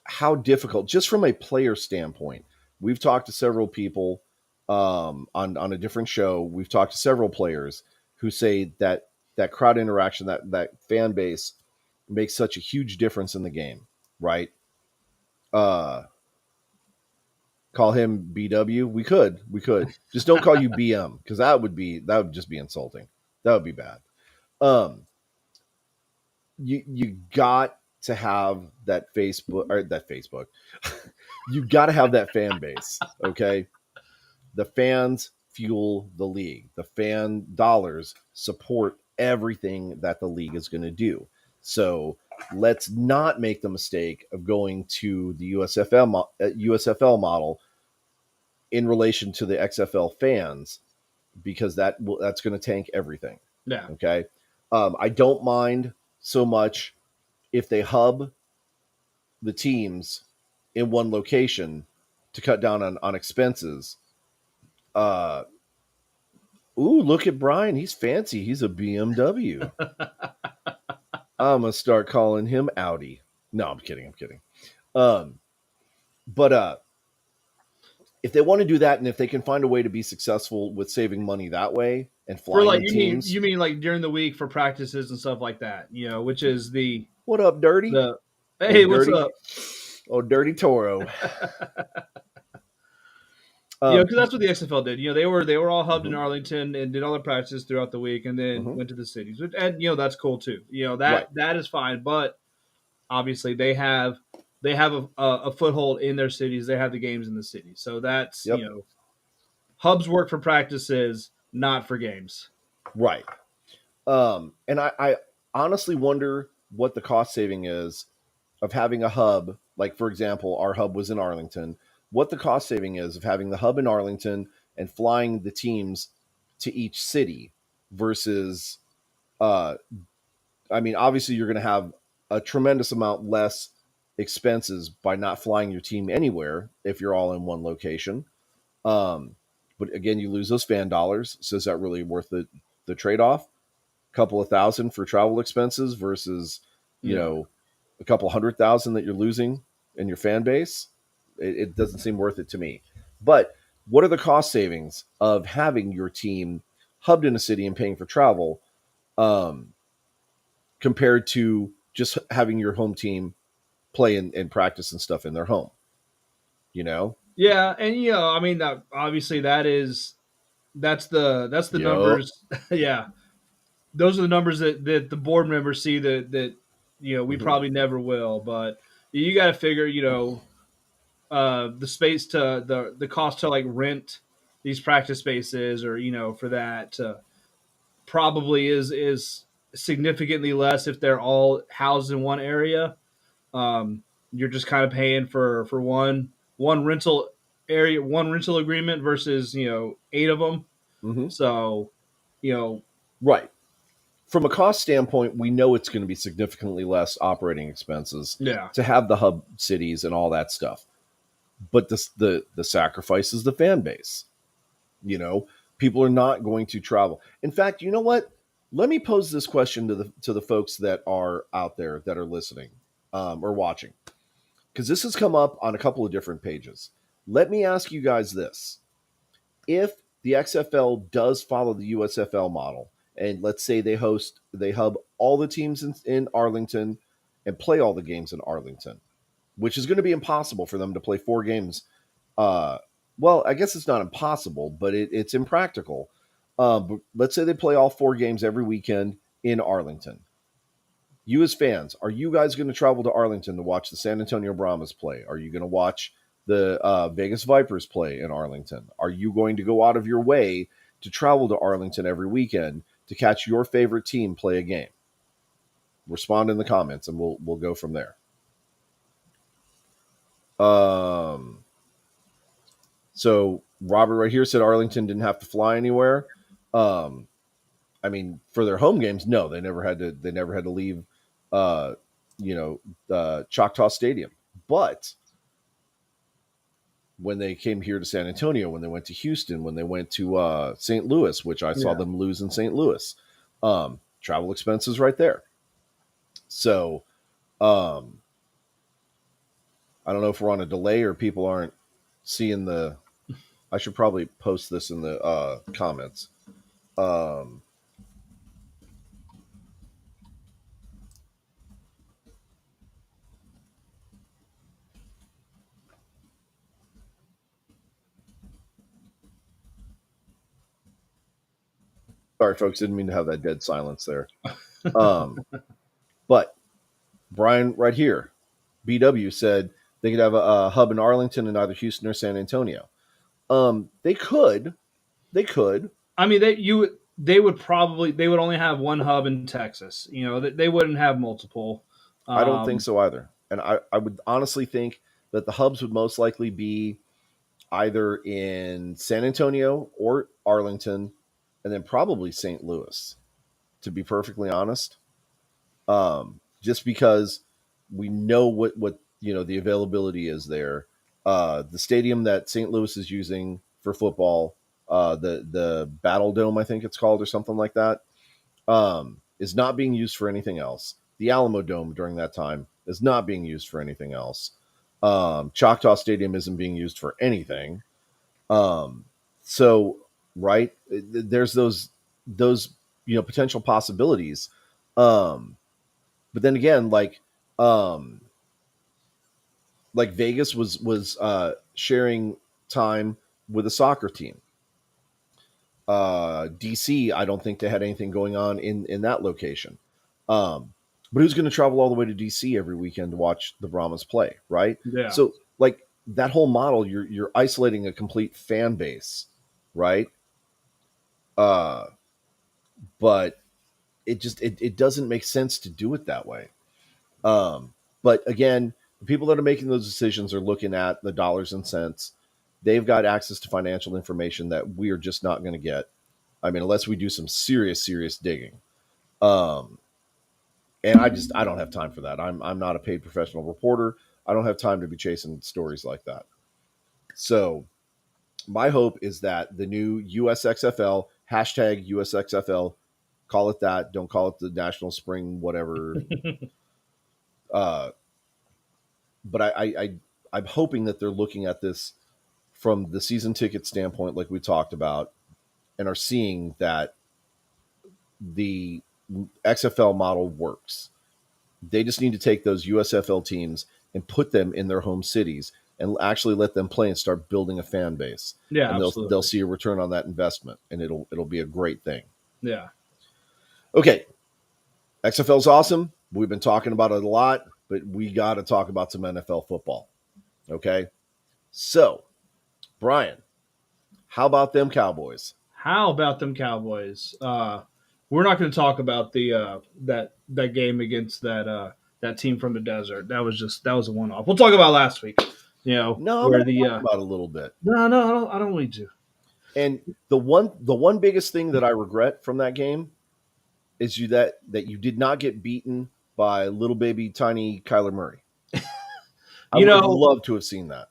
Speaker 1: how difficult, just from a player standpoint. We've talked to several people on a different show. We've talked to several players who say that crowd interaction, that fan base makes such a huge difference in the game, right? Call him BW. We could just don't call you BM because that would just be insulting. That would be bad. You got to have that Facebook. You got to have that fan base. Okay. The fans fuel the league. The fan dollars support everything that the league is going to do. So let's not make the mistake of going to the USFL model in relation to the XFL fans, because that's going to tank everything.
Speaker 2: Yeah.
Speaker 1: Okay. I don't mind so much if they hub the teams in one location to cut down on expenses. Look at Brian. He's fancy. He's a BMW. I'm going to start calling him Audi. No, I'm kidding. But if they want to do that, and if they can find a way to be successful with saving money that way and flying the teams.
Speaker 2: You mean like during the week for practices and stuff like that, which is the...
Speaker 1: What up, Dirty?
Speaker 2: Hey, what's up?
Speaker 1: Oh, Dirty Toro. Um,
Speaker 2: Because that's what the XFL did. They were all hubbed in
Speaker 1: mhm,
Speaker 2: Arlington and did all their practices throughout the week, and then
Speaker 1: mhm,
Speaker 2: went to the cities. And that's cool too.
Speaker 1: right.
Speaker 2: That is fine. But obviously, they have a foothold in their cities. They have the games in the cities, so that's
Speaker 1: Yep.
Speaker 2: hubs work for practices, not for games.
Speaker 1: Right. And I honestly wonder what the cost saving is of having a hub. Like, for example, our hub was in Arlington. What the cost saving is of having the hub in Arlington and flying the teams to each city versus, uh, I mean, obviously you're going to have a tremendous amount less expenses by not flying your team anywhere if you're all in one location. Um, but again, you lose those fan dollars. So is that really worth the trade off? Couple of thousand for travel expenses versus, you
Speaker 2: Yeah.
Speaker 1: know, a couple 100,000 that you're losing in your fan base. It doesn't seem worth it to me. But what are the cost savings of having your team hubbed in a city and paying for travel, um, compared to just having your home team play and practice and stuff in their home? You know?
Speaker 2: Yeah, and I mean that obviously that's the
Speaker 1: Yep.
Speaker 2: numbers. Yeah, those are the numbers that the board members see that we
Speaker 1: Hmm.
Speaker 2: probably never will. But you got to figure the space to the cost to like rent these practice spaces or for that probably is significantly less if they're all housed in one area. You're just kind of paying for one rental area, one rental agreement versus eight of them.
Speaker 1: Hmm.
Speaker 2: So you know
Speaker 1: Right. From a cost standpoint, we know it's going to be significantly less operating expenses
Speaker 2: yeah.
Speaker 1: to have the hub cities and all that stuff. But the sacrifice is the fan base. You know, people are not going to travel. In fact, you know what? Let me pose this question to the folks that are out there that are listening, or watching, because this has come up on a couple of different pages. Let me ask you guys this: if the XFL does follow the USFL model, and let's say they hub all the teams in Arlington and play all the games in Arlington, which is going to be impossible for them to play 4 games. Uh, well, I guess it's not impossible, but it's impractical. But let's say they play all 4 games every weekend in Arlington. You as fans, are you guys going to travel to Arlington to watch the San Antonio Brahmas play? Are you going to watch the Vegas Vipers play in Arlington? Are you going to go out of your way to travel to Arlington every weekend to catch your favorite team play a game? Respond in the comments, and we'll go from there. Um, so Robert right here said Arlington didn't have to fly anywhere. Um, I mean, for their home games, no, they never had to. They never had to leave, uh, Choctaw Stadium. But when they came here to San Antonio, when they went to Houston, when they went to St. Louis, which I saw
Speaker 2: Yeah.
Speaker 1: them lose in St. Louis, travel expenses right there. So um, I don't know if we're on a delay or people aren't seeing the. I should probably post this in the comments. Um, Sorry, folks, didn't mean to have that dead silence there. Um, but Brian, right here, BW said they could have a hub in Arlington in either Houston or San Antonio. They could.
Speaker 2: I mean, they would only have one hub in Texas. They wouldn't have multiple.
Speaker 1: I don't think
Speaker 2: Um,
Speaker 1: so either. And I would honestly think that the hubs would most likely be either in San Antonio or Arlington, and then probably St. Louis, to be perfectly honest. Just because we know what the availability is there. The stadium that St. Louis is using for football, the Battle Dome, I think it's called, or something like that, is not being used for anything else. The Alamo Dome during that time is not being used for anything else. Choctaw Stadium isn't being used for anything. Um, so right, there's those potential possibilities. Um, but then again, um, like Vegas was sharing time with a soccer team. DC, I don't think they had anything going on in that location. Um, but who's going to travel all the way to DC every weekend to watch the Brahmas play, right?
Speaker 2: Yeah.
Speaker 1: So like that whole model, you're isolating a complete fan base, right? Uh, but it doesn't make sense to do it that way. But again, the people that are making those decisions are looking at the dollars and cents. They've got access to financial information that we are just not going to get. I mean, unless we do some serious digging. Um, and I don't have time for that. I'm not a paid professional reporter. I don't have time to be chasing stories like that. So my hope is that the new USXFL hashtag USXFL, call it that. Don't call it the National Spring whatever. Uh, but I'm hoping that they're looking at this from the season ticket standpoint, like we talked about, and are seeing that the XFL model works. They just need to take those USFL teams and put them in their home cities and actually let them play and start building a fan base.
Speaker 2: Yeah,
Speaker 1: And they'll
Speaker 2: absolutely.
Speaker 1: see a return on that investment, and it'll be a great thing.
Speaker 2: Yeah.
Speaker 1: Okay, XFL's awesome. We've been talking about it a lot, but we got to talk about some NFL football. Okay, so Brian, how about them Cowboys?
Speaker 2: How about them Cowboys? We're not going to talk about the that game against that team from the desert. That was a one off. We'll talk about last week. You know
Speaker 1: No, I'm
Speaker 2: where
Speaker 1: going to
Speaker 2: the
Speaker 1: talk about it a little bit.
Speaker 2: no, I don't need to.
Speaker 1: And the one biggest thing that I regret from that game is that you did not get beaten by little baby tiny Kyler Murray. I
Speaker 2: You
Speaker 1: would have
Speaker 2: know,
Speaker 1: loved to have seen that.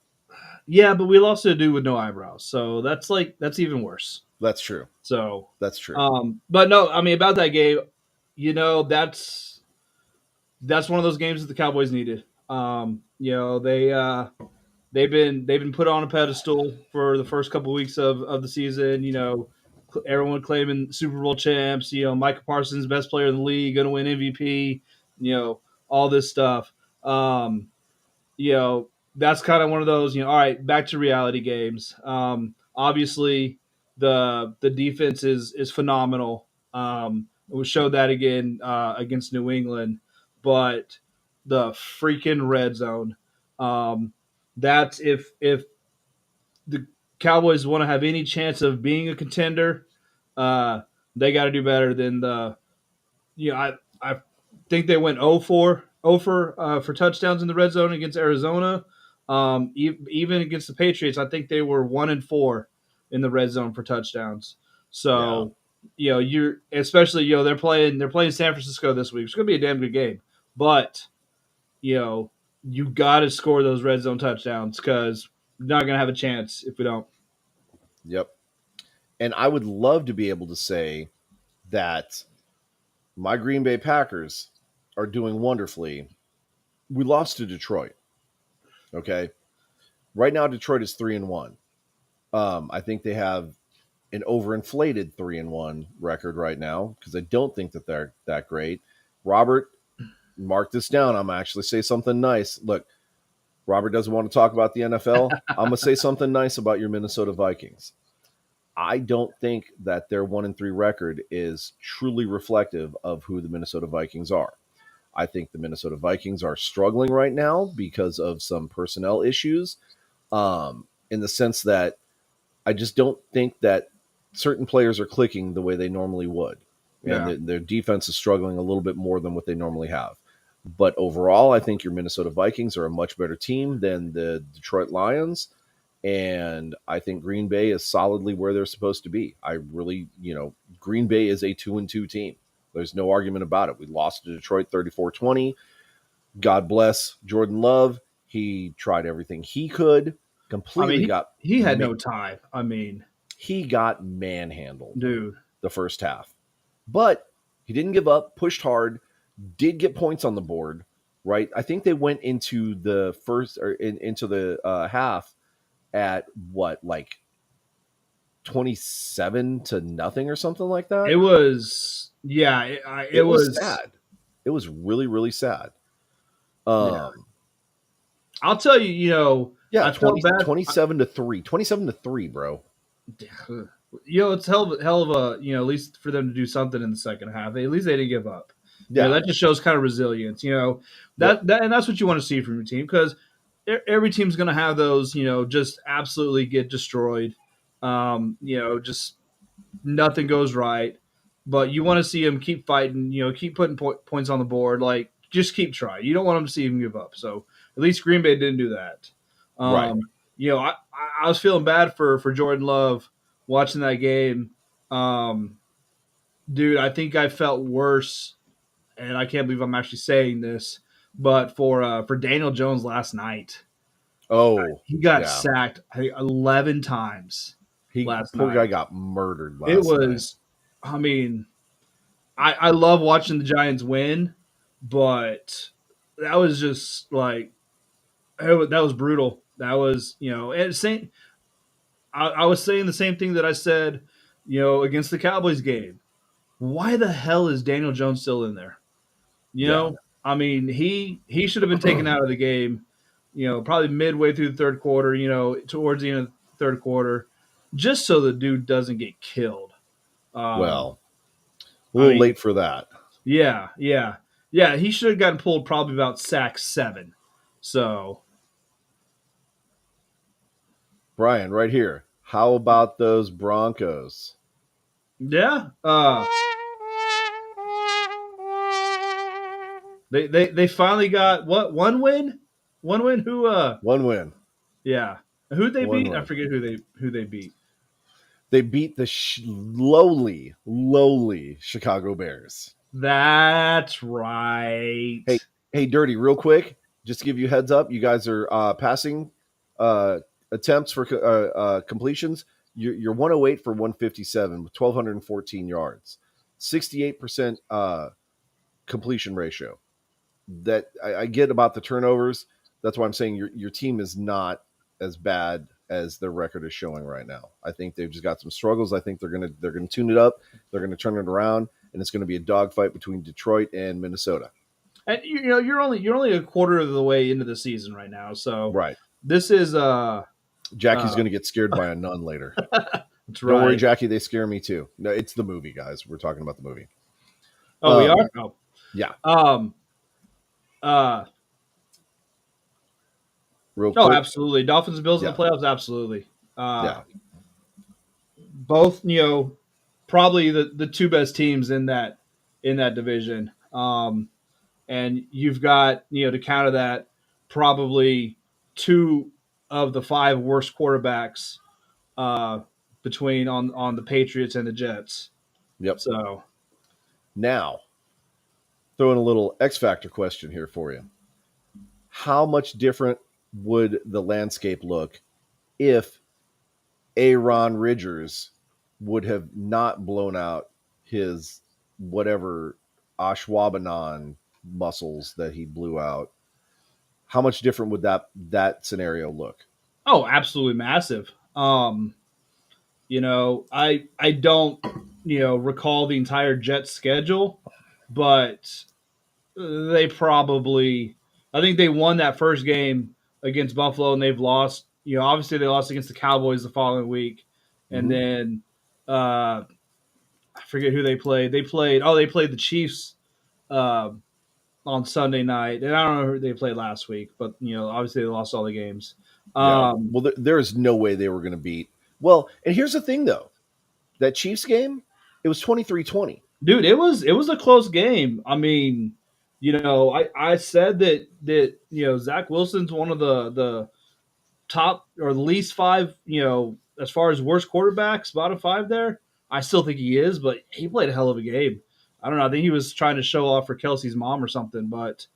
Speaker 2: yeah, but we lost to a dude with no eyebrows, so that's even worse.
Speaker 1: That's true.
Speaker 2: So,
Speaker 1: That's true.
Speaker 2: but no, I mean about that game, you know that's one of those games that the Cowboys needed. You know they've been put on a pedestal for the first couple of weeks of the season. You know, everyone claiming Super Bowl champs. You know, Micah Parsons, best player in the league, going to win MVP. You know, all this stuff. Um, you know, that's kind of one of those. You know, all right, back to reality games. Obviously, the defense is phenomenal. We showed that again against New England, but the freaking red zone. Um, that's if the Cowboys want to have any chance of being a contender, uh, they got to do better than the. You know, I think they went 0 for touchdowns in the red zone against Arizona. Even against the Patriots, I think they were 1-4 in the red zone for touchdowns.
Speaker 1: Yeah.
Speaker 2: So, you know, you're especially they're playing San Francisco this week. It's going to be a damn good game, but you know you got to score those red zone touchdowns because we're not going to have a chance if we don't.
Speaker 1: Yep. And I would love to be able to say that my Green Bay Packers are doing wonderfully. We lost to Detroit. Okay. Right now, Detroit is 3-1. I think they have an overinflated 3-1 record right now because I don't think that they're that great. Robert, mark this down. I'm actually say something nice. Look, Robert doesn't want to talk about the NFL. I'm gonna say something nice about your Minnesota Vikings. I don't think that their 1-3 record is truly reflective of who the Minnesota Vikings are. I think the Minnesota Vikings are struggling right now because of some personnel issues, in the sense that I just don't think that certain players are clicking the way they normally would, and
Speaker 2: Yeah,
Speaker 1: their defense is struggling a little bit more than what they normally have. But overall, I think your Minnesota Vikings are a much better team than the Detroit Lions, and I think Green Bay is solidly where they're supposed to be. I really, Green Bay is a 2-2 team. There's no argument about it. We lost to Detroit 34-20. God bless Jordan Love. He tried everything he could.
Speaker 2: I mean
Speaker 1: Completely got
Speaker 2: he had no time. I mean,
Speaker 1: he got manhandled
Speaker 2: dude,
Speaker 1: the first half. But he didn't give up, pushed hard, did get points on the board, right? I think they went into the first or into the half at what, like 27-0 or something like that.
Speaker 2: it was yeah, it
Speaker 1: It was
Speaker 2: was
Speaker 1: sad. It was really, really sad.
Speaker 2: yeah.
Speaker 1: Um,
Speaker 2: I'll tell you, you know,
Speaker 1: Yeah,
Speaker 2: I felt bad.
Speaker 1: 27-3. 27-3, bro.
Speaker 2: It's hell of a at least for them to do something in the second half. At least they didn't give up.
Speaker 1: Yeah.
Speaker 2: That just shows kind of resilience.
Speaker 1: Yep.
Speaker 2: And that's what you want to see from your team because every team's going to have those. Just absolutely get destroyed. Just nothing goes right. But you want to see them keep fighting. Keep putting points on the board. Like just keep trying. You don't want them to see them give up. So at least Green Bay didn't do that.
Speaker 1: Right.
Speaker 2: I was feeling bad for Jordan Love watching that game. Dude, I think I felt worse, and I can't believe I'm actually saying this, but for Daniel Jones last night,
Speaker 1: Oh,
Speaker 2: he got
Speaker 1: yeah.
Speaker 2: sacked 11 times last
Speaker 1: Poor
Speaker 2: night.
Speaker 1: guy got murdered
Speaker 2: It
Speaker 1: last night.
Speaker 2: was, I mean, I love watching the Giants win, but that was just like that was brutal. That was and I was saying the same thing that I said against the Cowboys game. Why the hell is Daniel Jones still in there?
Speaker 1: Yeah.
Speaker 2: I mean, he should have been taken out of the game. Probably midway through the third quarter. Towards the end of the third quarter, just so the dude doesn't get killed.
Speaker 1: Well, a little late for that.
Speaker 2: Yeah. He should have gotten pulled probably about sack 7. So,
Speaker 1: Brian, right here. How about those Broncos?
Speaker 2: yeah. They finally got what, one win? One win? Who?
Speaker 1: One win.
Speaker 2: Yeah. Who they
Speaker 1: One
Speaker 2: beat?
Speaker 1: win.
Speaker 2: I forget who they beat.
Speaker 1: They beat the lowly Chicago Bears.
Speaker 2: That's right.
Speaker 1: Hey, Dirty, real quick, just to give you a heads up, you guys are passing attempts for completions. You're 108 for 157 with 1,214 yards, 68% completion ratio. That I get about the turnovers. That's why I'm saying your team is not as bad as their record is showing right now. I think they've just got some struggles. I think they're gonna tune it up. They're gonna turn it around, and it's gonna be a dogfight between Detroit and Minnesota.
Speaker 2: And you're only a quarter of the way into the season right now. So
Speaker 1: Right.
Speaker 2: this is
Speaker 1: Jackie's gonna get scared by a nun later.
Speaker 2: that's
Speaker 1: Don't worry,
Speaker 2: right.
Speaker 1: Jackie. They scare me too. No, it's the movie, guys. We're talking about the movie.
Speaker 2: Oh, we are. Oh,
Speaker 1: Yeah.
Speaker 2: Uh.
Speaker 1: Real quick.
Speaker 2: Oh, absolutely. Dolphins and Bills in the playoffs. Absolutely. Both probably the two best teams in that division. And you've got to counter that probably 2 of the 5 worst quarterbacks between on the Patriots and the Jets.
Speaker 1: Yep.
Speaker 2: So
Speaker 1: now, throwing a little X Factor question here for you. How much different would the landscape look if Aaron Rodgers would have not blown out his whatever Ashwaubenon muscles that he blew out? How much different would that scenario look?
Speaker 2: Oh, absolutely massive. I don't recall the entire Jets schedule, but they probably, I think they won that first game against Buffalo and they've lost. Obviously they lost against the Cowboys the following week, and then I forget who they played. They played the Chiefs on Sunday night, and I don't know who they played last week, but obviously they lost all the games.
Speaker 1: Well, there is no way they were going to beat. Well, and here's the thing though, that Chiefs game, it was 23-20.
Speaker 2: Dude, it was a close game. I mean, I said that Zach Wilson's one of the top or the least 5, as far as worst quarterbacks, bottom 5 there. I still think he is, but he played a hell of a game. I don't know. I think he was trying to show off for Kelsey's mom or something, but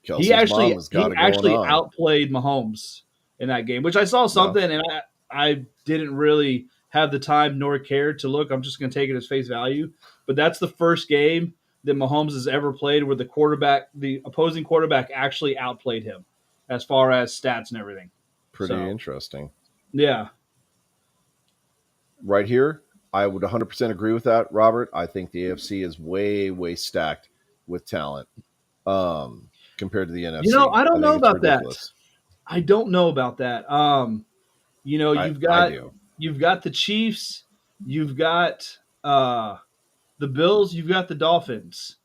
Speaker 2: he actually outplayed Mahomes in that game, which I saw something, and I didn't really have the time nor care to look. I'm just going to take it as face value. But that's the first game that Mahomes has ever played where the opposing quarterback actually outplayed him as far as stats and everything.
Speaker 1: Pretty interesting.
Speaker 2: Yeah.
Speaker 1: Right here, I would 100% agree with that, Robert. I think the AFC is way, way stacked with talent compared to the NFC.
Speaker 2: I don't know about that. I don't know about that. You know,
Speaker 1: I do.
Speaker 2: you've got the Chiefs, you've got the Bills, you've got the Dolphins.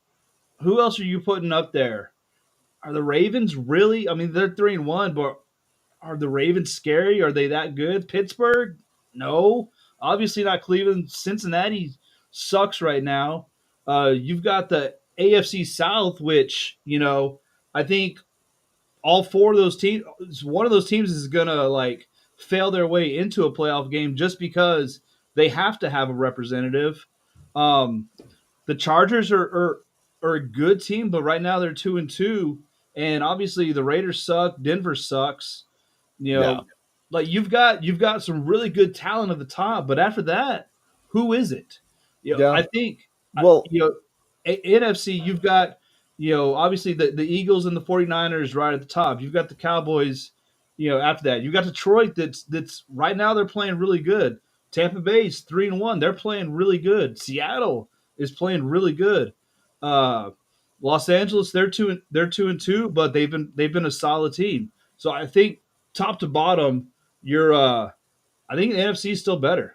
Speaker 2: Who else are you putting up there? Are the Ravens really? I mean, they're 3-1, but are the Ravens scary? Are they that good? Pittsburgh? No. Obviously not Cleveland. Cincinnati sucks right now. You've got the AFC South, which, you know, I think all four of those teams, one of those teams is going to like fail their way into a playoff game just because they have to have a representative. Um, the Chargers are a good team, but right now they're 2-2, and obviously the Raiders suck. Denver sucks. You know,
Speaker 1: Yeah.
Speaker 2: like you've got some really good talent at the top, but after that, who is it? You know,
Speaker 1: Yeah.
Speaker 2: I think
Speaker 1: Well,
Speaker 2: you know NFC. You've got obviously the Eagles and the 49ers right at the top. You've got the Cowboys. You know, after that, you've got Detroit. That's right now they're playing really good. Tampa Bay's 3-1. They're playing really good. Seattle is playing really good. Uh, Los Angeles, they're 2-2, but they've been a solid team. So I think top to bottom, you're I think the NFC is still better.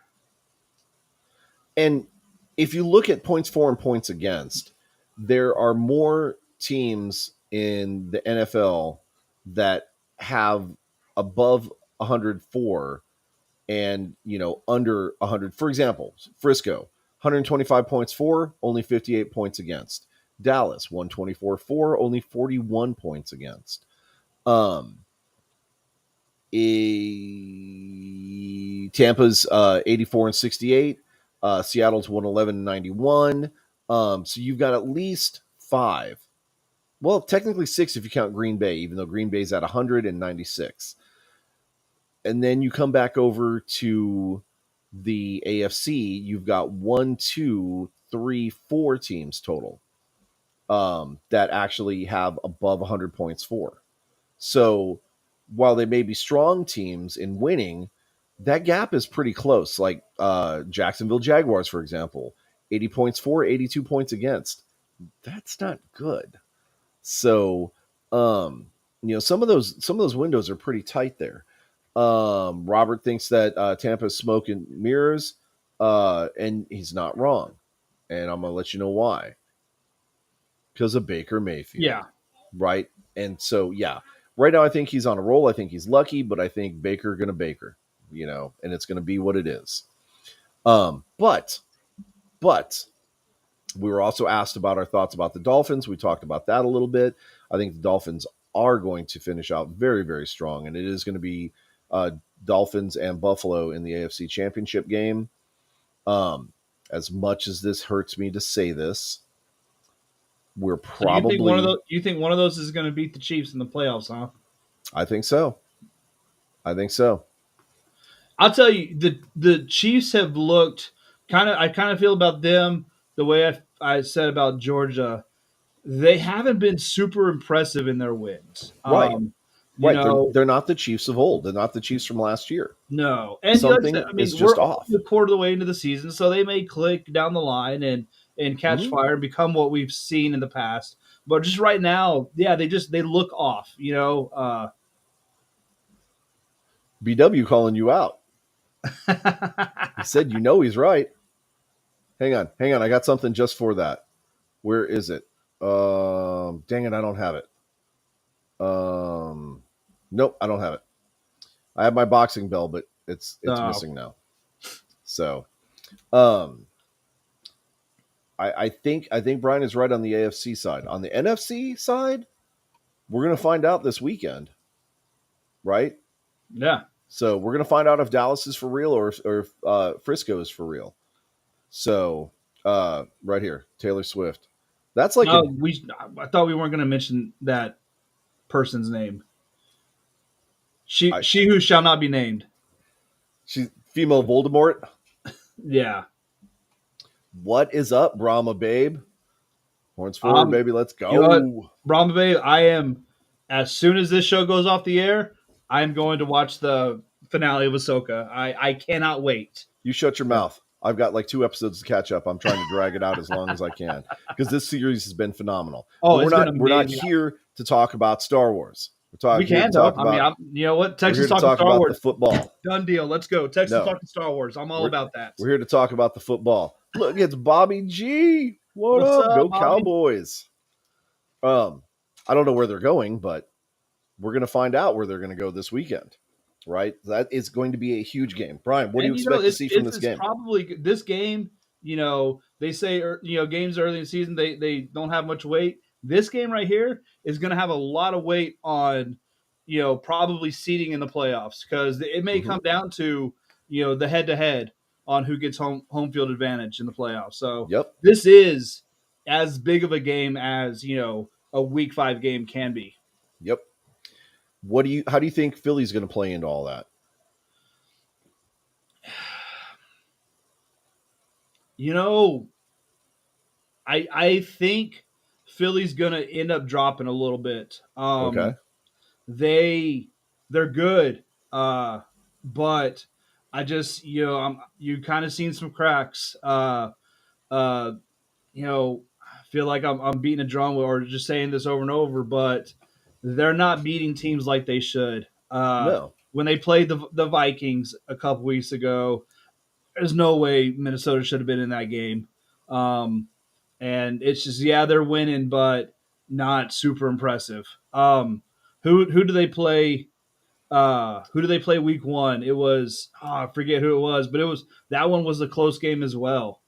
Speaker 1: and if you look at points for and points against, there are more teams in the NFL that have above 104 and under 100. For example, Frisco 125 points for, only 58 points against. Dallas 124 for, only 41 points against. um Tampa's 84 and 68. Seattle's 111 and 91. So you've got at least five. Well, technically six if you count Green Bay, even though Green Bay's at 196. And then you come back over to the AFC, you've got one, two, three, four teams total that actually have above 100 points for. So while they may be strong teams in winning, that gap is pretty close. Like Jacksonville Jaguars, for example, 80 points for, 82 points against. That's not good. So, some of those windows are pretty tight there. Robert thinks that Tampa's smoke and mirrors, and he's not wrong. And I'm gonna let you know why. Because of Baker Mayfield,
Speaker 2: Yeah,
Speaker 1: right? And so, yeah, right now I think he's on a roll. I think he's lucky, but I think Baker gonna Baker, and it's gonna be what it is. But we were also asked about our thoughts about the Dolphins. We talked about that a little bit. I think the Dolphins are going to finish out very, very strong, and it is going to be uh, Dolphins and Buffalo in the AFC Championship game. As much as this hurts me to say this, we're
Speaker 2: so you think
Speaker 1: probably.
Speaker 2: one of those is going to beat the Chiefs in the playoffs, huh?
Speaker 1: I think so. I think so.
Speaker 2: I'll tell you, the Chiefs have looked kind of. I kind of feel about them the way I said about Georgia. They haven't been super impressive in their wins.
Speaker 1: Right.
Speaker 2: You
Speaker 1: Right. They're
Speaker 2: know,
Speaker 1: they're not the Chiefs of old. They're not the Chiefs from last year.
Speaker 2: no, and like I said,
Speaker 1: Something
Speaker 2: I
Speaker 1: is
Speaker 2: mean, we're
Speaker 1: just
Speaker 2: only
Speaker 1: off.
Speaker 2: a quarter of the way into the season, so they may click down the line and catch
Speaker 1: Mhm.
Speaker 2: fire and become what we've seen in the past. But just right now, yeah, they look off.
Speaker 1: BW calling you out. He said, he's right. Hang on. I got something just for that. Where is it? Dang it, I don't have it. Nope, I don't have it. I have my boxing bell, but it's
Speaker 2: uh,
Speaker 1: missing now. So, um, I think Brian is right on the AFC side. On the NFC side, we're gonna find out this weekend, right?
Speaker 2: yeah.
Speaker 1: So we're gonna find out if Dallas is for real or if Frisco is for real. So, right here, Taylor Swift. That's like
Speaker 2: No,
Speaker 1: a
Speaker 2: I thought we weren't going to mention that person's name. She
Speaker 1: I,
Speaker 2: she who shall not be named.
Speaker 1: she's female Voldemort.
Speaker 2: Yeah.
Speaker 1: What is up, Brahma babe? Horns forward,
Speaker 2: Um,
Speaker 1: baby. Let's
Speaker 2: you know what,
Speaker 1: go.
Speaker 2: Brahma Bay, I am as soon as this show goes off the air, I am going to watch the finale of Ahsoka. I cannot wait.
Speaker 1: You shut your
Speaker 2: So,
Speaker 1: mouth. I've got like 2 episodes to catch up. I'm trying to drag it out as long as I can because this series has been phenomenal. But
Speaker 2: oh,
Speaker 1: we're
Speaker 2: it's been
Speaker 1: not
Speaker 2: amazing.
Speaker 1: here to talk about Star Wars. We're
Speaker 2: We
Speaker 1: here to
Speaker 2: can though.
Speaker 1: talk
Speaker 2: I mean,
Speaker 1: about.
Speaker 2: you know what?
Speaker 1: We're
Speaker 2: Texas
Speaker 1: here to
Speaker 2: talking
Speaker 1: talk
Speaker 2: Star
Speaker 1: about the
Speaker 2: Wars.
Speaker 1: football.
Speaker 2: Done deal. Let's go. Texas
Speaker 1: No,
Speaker 2: talking Star Wars. I'm all
Speaker 1: we're
Speaker 2: about that.
Speaker 1: we're here to talk about the football. Look, it's Bobby G. What
Speaker 2: What's
Speaker 1: up?
Speaker 2: up,
Speaker 1: Go
Speaker 2: Bobby?
Speaker 1: Cowboys. I don't know where they're going, but we're going to find out where they're going to go this weekend. Right? That is going to be a huge game. Brian, what do you
Speaker 2: And
Speaker 1: expect to see from this
Speaker 2: it's
Speaker 1: game?
Speaker 2: probably this game. They say games early in the season they don't have much weight. This game right here is going to have a lot of weight on probably seeding in the playoffs because it may
Speaker 1: Mm-hmm.
Speaker 2: come down to the head to head on who gets home field advantage in the playoffs. So
Speaker 1: Yep.
Speaker 2: this is as big of a game as a week 5 game can be.
Speaker 1: Yep. How do you think Philly's going to play into all that?
Speaker 2: You know, I think Philly's gonna end up dropping a little bit.
Speaker 1: Okay.
Speaker 2: They're good, but I just you kind of seen some cracks. Uh, I feel like I'm beating a drum or just saying this over and over, but they're not beating teams like they should.
Speaker 1: No.
Speaker 2: When they played the Vikings a couple weeks ago, there's no way Minnesota should have been in that game. Um, and it's just they're winning, but not super impressive. Who do they play? Who do they play week 1? It was I forget who it was, but that one was a close game as well.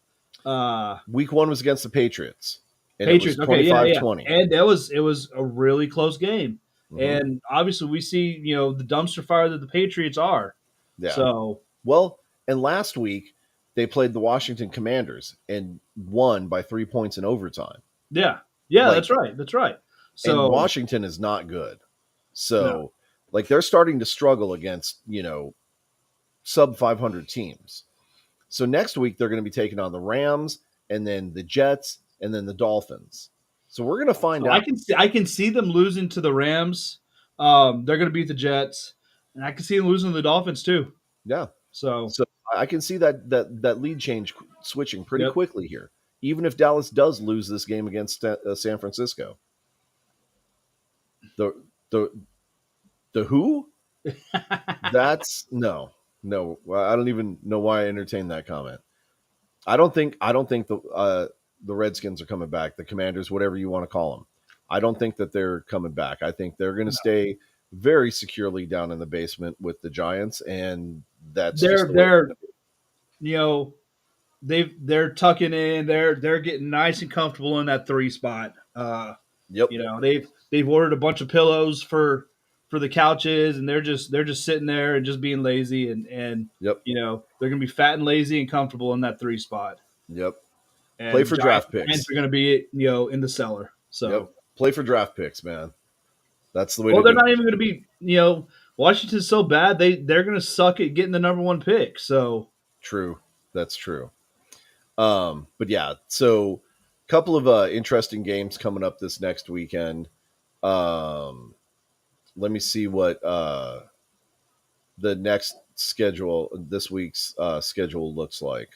Speaker 1: Week 1 was against the Patriots, and it was
Speaker 2: Patriots. Okay, yeah, yeah,
Speaker 1: 25-20.
Speaker 2: and it was a really close game,
Speaker 1: Mm-hmm.
Speaker 2: and obviously we see the dumpster fire that the Patriots are.
Speaker 1: Yeah.
Speaker 2: So
Speaker 1: Well, and last week they played the Washington Commanders and won by 3 points in overtime.
Speaker 2: yeah,
Speaker 1: Like,
Speaker 2: that's right.
Speaker 1: and
Speaker 2: So
Speaker 1: Washington is not good.
Speaker 2: no,
Speaker 1: So, like, they're starting to struggle against, sub 500 teams. So next week they're going to be taking on the Rams and then the Jets and then the Dolphins. So we're going to find
Speaker 2: so
Speaker 1: out.
Speaker 2: I can see them losing to the Rams. They're going to beat the Jets, and I can see them losing to the Dolphins too.
Speaker 1: Yeah.
Speaker 2: So
Speaker 1: So I can see that lead change switching pretty
Speaker 2: yep.
Speaker 1: quickly here, even if Dallas does lose this game against San Francisco. The the the who? That's no. I don't even know why I entertained that comment. I don't think the Redskins are coming back. The Commanders, whatever you want to call them, I don't think that they're coming back. I think they're going to stay very securely down in the basement with the Giants, and that's just the way it's
Speaker 2: they're
Speaker 1: gonna be.
Speaker 2: you know they're tucking in. They're getting nice and comfortable in that 3 spot.
Speaker 1: Yep.
Speaker 2: They've ordered a bunch of pillows for the couches, and they're just sitting there and just being lazy, and
Speaker 1: Yep.
Speaker 2: they're gonna be fat and lazy and comfortable in that 3 spot.
Speaker 1: Yep. Play
Speaker 2: And
Speaker 1: for draft
Speaker 2: Giants
Speaker 1: picks.
Speaker 2: are gonna be in the cellar. So
Speaker 1: Yep. Play for draft picks, man. That's the way
Speaker 2: well,
Speaker 1: to
Speaker 2: they're
Speaker 1: do
Speaker 2: not
Speaker 1: it.
Speaker 2: even gonna be Washington's so bad they're gonna suck at getting the number 1 pick. So
Speaker 1: True. That's true. But yeah, so a couple of interesting games coming up this next weekend. Let me see what the next schedule, this week's schedule looks like.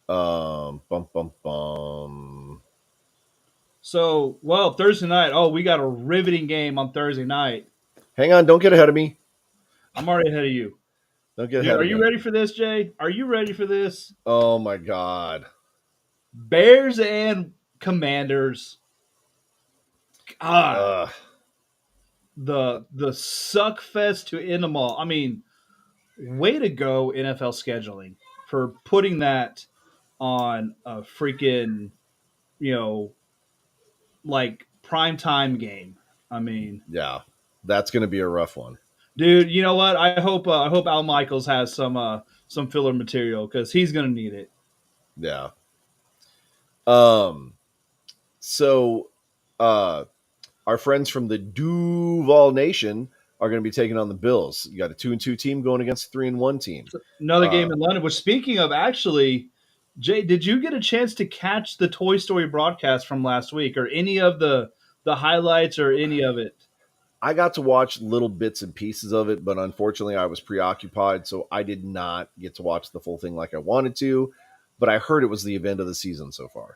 Speaker 1: Bum bum bum.
Speaker 2: well, Thursday night. Oh, we got a riveting game on Thursday night.
Speaker 1: Hang on, don't get ahead of me.
Speaker 2: I'm already ahead of you.
Speaker 1: Don't get
Speaker 2: Dude,
Speaker 1: ahead
Speaker 2: are
Speaker 1: of
Speaker 2: you
Speaker 1: me.
Speaker 2: ready for this, Jay? Are you ready for this?
Speaker 1: Oh my god.
Speaker 2: Bears and Commanders. God,
Speaker 1: Uh,
Speaker 2: the suck fest to end them all. I mean, way to go, NFL scheduling, for putting that on a freaking, you know, like prime time game. I mean,
Speaker 1: yeah, that's going to be a rough one.
Speaker 2: dude, you know what? I hope Al Michaels has some filler material because he's gonna need it.
Speaker 1: Yeah. Um. So, our friends from the Duval Nation are going to be taking on the Bills. You got a 2-2 team going against a 3-1 team.
Speaker 2: Another game in London. Which, speaking of, actually, Jay, did you get a chance to catch the Toy Story broadcast from last week, or any of the highlights, or any of it?
Speaker 1: I got to watch little bits and pieces of it, but unfortunately I was preoccupied, so I did not get to watch the full thing like I wanted to. But I heard it was the event of the season so far.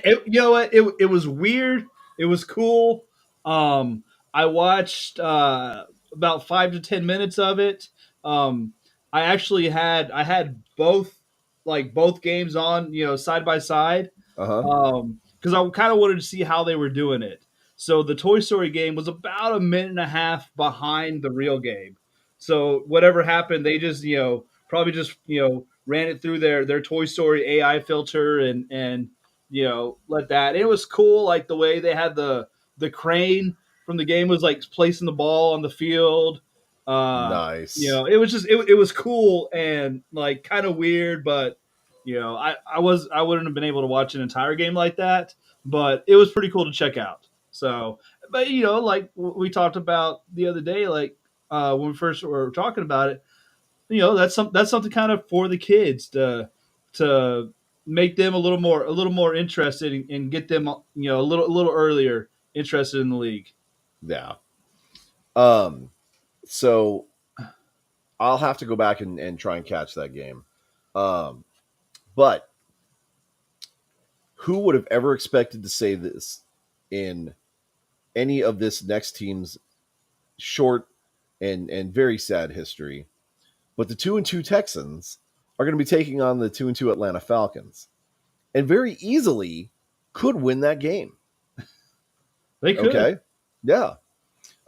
Speaker 2: You know what? It was weird. It was cool. I watched about 5 to 10 minutes of it. Um, I had both games on, side by side,
Speaker 1: Uh-huh.
Speaker 2: because I kind of wanted to see how they were doing it. So the Toy Story game was about a minute and a half behind the real game. So whatever happened, they just probably just ran it through their Toy Story AI filter and let that. It was cool, like the way they had the crane from the game was like placing the ball on the field.
Speaker 1: Nice.
Speaker 2: It was just it was cool and like kind of weird, but I wouldn't have been able to watch an entire game like that, but it was pretty cool to check out. So, but like we talked about the other day, like when we first were talking about it, that's something kind of for the kids to make them a little more interested and get them a little earlier interested in the league.
Speaker 1: Yeah. Um, so I'll have to go back and try and catch that game. Um, but who would have ever expected to say this in any of this next team's short and very sad history? But the 2-2 Texans are going to be taking on the 2-2 Atlanta Falcons, and very easily could win that game.
Speaker 2: They could.
Speaker 1: Okay, yeah.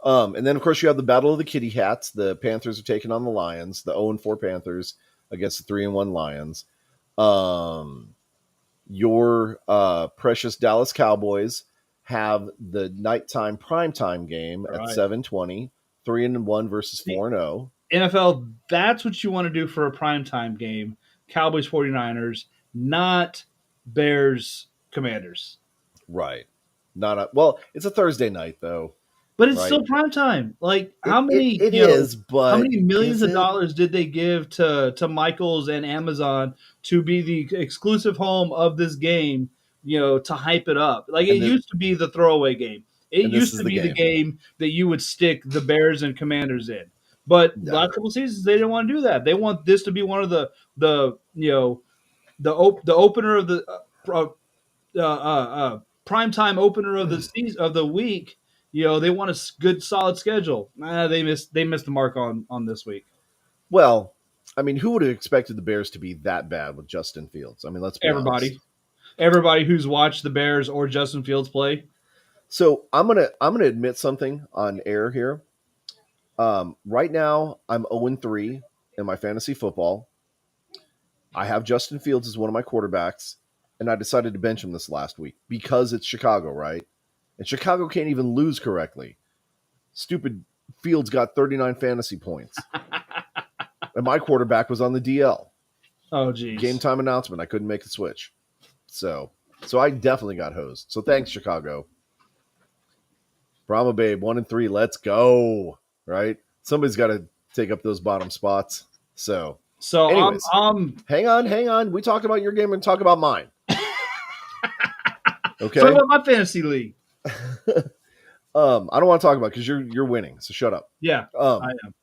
Speaker 1: And then of course you have the battle of the kitty hats. The Panthers are taking on the Lions. The 0-4 Panthers against the 3-1 Lions. Um, your precious Dallas Cowboys have the nighttime primetime game
Speaker 2: All
Speaker 1: at
Speaker 2: right.
Speaker 1: 7:20, 3-1 versus
Speaker 2: See,
Speaker 1: 4-0.
Speaker 2: NFL, that's what you want to do for a primetime game. Cowboys 49ers, not Bears Commanders.
Speaker 1: Right. Not a, well, it's a Thursday night though,
Speaker 2: But it's
Speaker 1: right?
Speaker 2: still prime time. Like
Speaker 1: It is,
Speaker 2: how
Speaker 1: but
Speaker 2: many millions
Speaker 1: is
Speaker 2: of
Speaker 1: it?
Speaker 2: dollars did they give to Michaels and Amazon to be the exclusive home of this game, to hype it up? Like it
Speaker 1: And the,
Speaker 2: used to be the throwaway game. It
Speaker 1: and this
Speaker 2: used
Speaker 1: is
Speaker 2: to
Speaker 1: the
Speaker 2: be the
Speaker 1: game.
Speaker 2: game that you would stick the Bears and Commanders in. But
Speaker 1: No.
Speaker 2: last couple seasons they didn't want to do that. They want this to be one of the the opener of the prime time opener of the season of the week. They want a good solid schedule. They missed the mark on this week.
Speaker 1: Well, I mean, who would have expected the Bears to be that bad with Justin Fields? I mean, let's be honest.
Speaker 2: Everybody who's watched the Bears or Justin Fields play.
Speaker 1: So I'm gonna admit something on air here. Right now, I'm 0-3 in my fantasy football. I have Justin Fields as one of my quarterbacks, and I decided to bench him this last week because it's Chicago, right? And Chicago can't even lose correctly. Stupid Fields got 39 fantasy points, and my quarterback was on the DL.
Speaker 2: Oh, geez.
Speaker 1: Game time announcement. I couldn't make the switch, so I definitely got hosed. So thanks, Chicago. Brahma Babe 1-3. Let's go. Right? Somebody's got to take up those bottom spots. So,
Speaker 2: So
Speaker 1: anyways,
Speaker 2: I'm
Speaker 1: hang on. We talked about your game and talk about mine. Okay.
Speaker 2: talking about my fantasy league.
Speaker 1: I don't want to talk about because you're winning. So shut up.
Speaker 2: Yeah,
Speaker 1: Um,
Speaker 2: I am.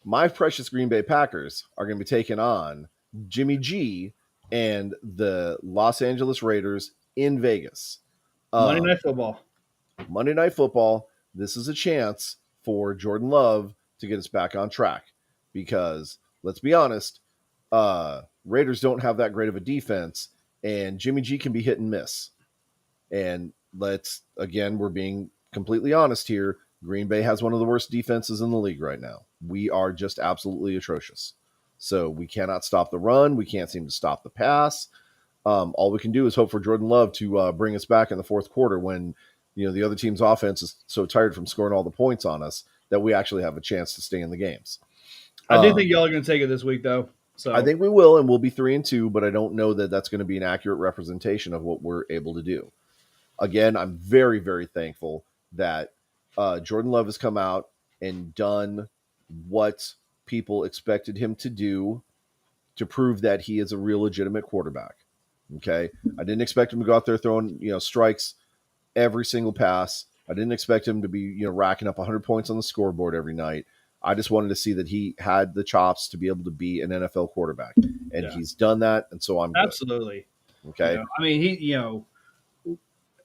Speaker 1: my precious Green Bay Packers are going to be taking on Jimmy G and the Los Angeles Raiders in Vegas.
Speaker 2: Monday Night Football.
Speaker 1: Monday Night Football. This is a chance for Jordan Love to get us back on track because let's be honest, Raiders don't have that great of a defense, and Jimmy G can be hit and miss. And we're being completely honest here. Green Bay has one of the worst defenses in the league right now. We are just absolutely atrocious. So we cannot stop the run. We can't seem to stop the pass. All we can do is hope for Jordan Love to bring us back in the fourth quarter when the other team's offense is so tired from scoring all the points on us that we actually have a chance to stay in the games.
Speaker 2: I do think y'all are going to take it this week, though. So
Speaker 1: I think we will, and we'll be 3-2, but I don't know that that's going to be an accurate representation of what we're able to do. Again, I'm very, very thankful that Jordan Love has come out and done what people expected him to do to prove that he is a real legitimate quarterback. Okay. I didn't expect him to go out there throwing, strikes every single pass. I didn't expect him to be, racking up 100 points on the scoreboard every night. I just wanted to see that he had the chops to be able to be an NFL quarterback, and he's done that. And so I'm good.
Speaker 2: absolutely.
Speaker 1: Okay.
Speaker 2: I mean,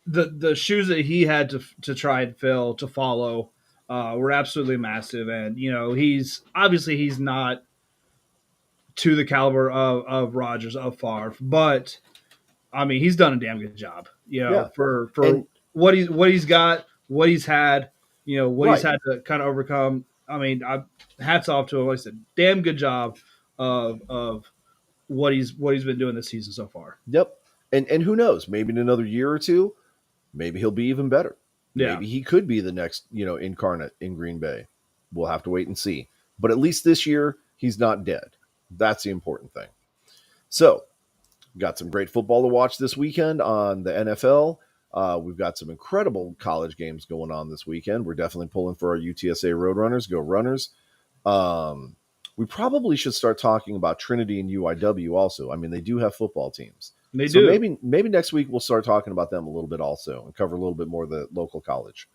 Speaker 2: the shoes that he had to try and fill to follow were absolutely massive, and he's not to the caliber of Rodgers, of Favre, but I mean he's done a damn good job,
Speaker 1: Yeah.
Speaker 2: for
Speaker 1: And
Speaker 2: what he's got, what he's had, what he's
Speaker 1: right.
Speaker 2: had to kind of overcome. I mean, hats off to him. Like I said, damn good job of what he's been doing this season so far.
Speaker 1: Yep. And who knows? Maybe in another year or two, maybe he'll be even better.
Speaker 2: Yeah,
Speaker 1: Maybe he could be the next, incarnate in Green Bay. We'll have to wait and see. But at least this year, he's not dead. That's the important thing. So, got some great football to watch this weekend on the NFL. We've got some incredible college games going on this weekend. We're definitely pulling for our UTSA Roadrunners. Go Runners. Um, we probably should start talking about Trinity and UIW also. I mean, they do have football teams.
Speaker 2: they
Speaker 1: So
Speaker 2: do.
Speaker 1: maybe next week we'll start talking about them a little bit also and cover a little bit more of the local college.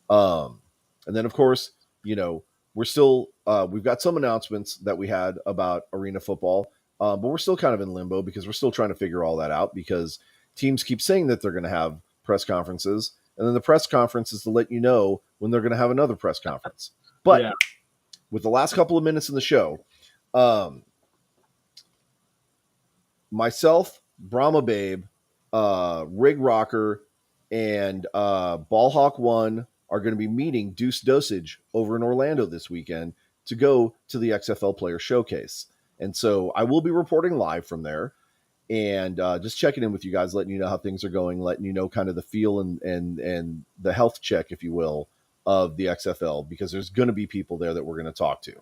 Speaker 1: Um, and then of course, we're still we've got some announcements that we had about arena football, but we're still kind of in limbo because we're still trying to figure all that out because teams keep saying that they're going to have press conferences, and then the press conference is to let you know when they're going to have another press conference. But
Speaker 2: Yeah,
Speaker 1: with the last couple of minutes in the show, um, myself, Brahma Babe, Rig Rocker, and Ballhawk One are going to be meeting Deuce Dosage over in Orlando this weekend to go to the XFL Player Showcase. And so I will be reporting live from there and just checking in with you guys, letting you know how things are going, letting you know kind of the feel and the health check, if you will, of the XFL, because there's going to be people there that we're going to talk to.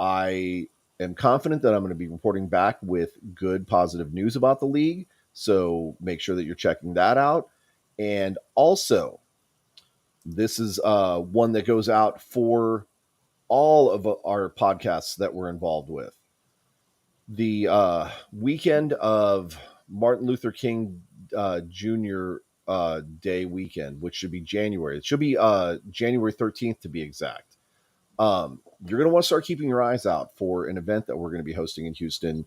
Speaker 1: I am confident that I'm going to be reporting back with good, positive news about the league. So make sure that you're checking that out. And also, this is one that goes out for all of our podcasts that we're involved with. The weekend of Martin Luther King Jr. Day weekend, which should be January. It should be January 13th to be exact. You're going to want to start keeping your eyes out for an event that we're going to be hosting in Houston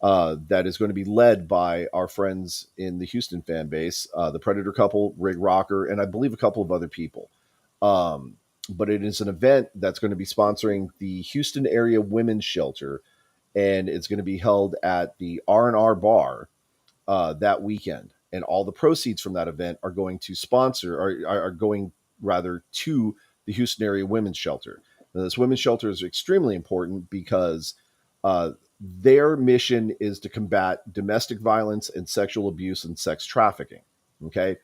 Speaker 1: that is going to be led by our friends in the Houston fan base, the Predator couple, Rig Rocker, and I believe a couple of other people. But it is an event that's going to be sponsoring the Houston area women's shelter, and it's going to be held at the R&R Bar that weekend. And all the proceeds from that event are going to sponsor, or are going rather to the Houston area women's shelter. Now, this women's shelter is extremely important because their mission is to combat domestic violence and sexual abuse and sex trafficking. Okay.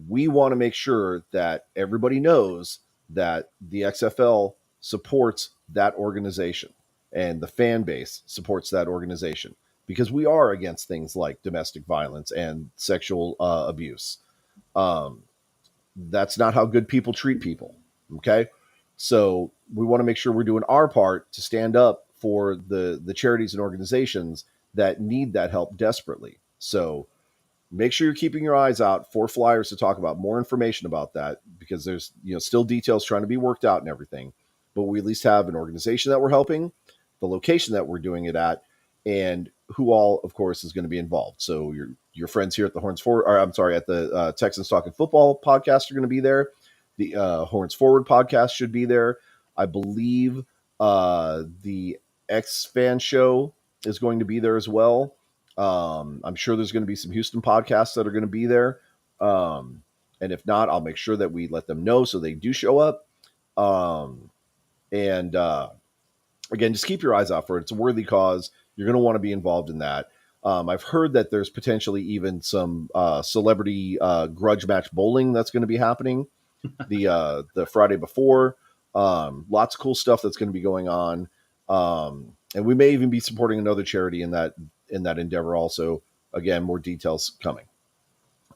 Speaker 1: We want to make sure that everybody knows that the XFL supports that organization and the fan base supports that organization because we are against things like domestic violence and sexual abuse. Um, that's not how good people treat people. Okay. So we want to make sure we're doing our part to stand up for the charities and organizations that need that help desperately. So make sure you're keeping your eyes out for flyers to talk about more information about that because there's still details trying to be worked out and everything. But we at least have an organization that we're helping, the location that we're doing it at, and who all, of course, is going to be involved. So your friends here at the Horns Forward, or I'm sorry, at the Texans Talking Football podcast are going to be there. The Horns Forward podcast should be there. I believe the X Fan Show is going to be there as well. I'm sure there's going to be some Houston podcasts that are going to be there. And if not, I'll make sure that we let them know so they do show up. And again, just keep your eyes out for it. It's a worthy cause. You're going to want to be involved in that. I've heard that there's potentially even some celebrity grudge match bowling that's going to be happening the Friday before. Lots of cool stuff that's going to be going on. And we may even be supporting another charity in that endeavor also. Again, more details coming.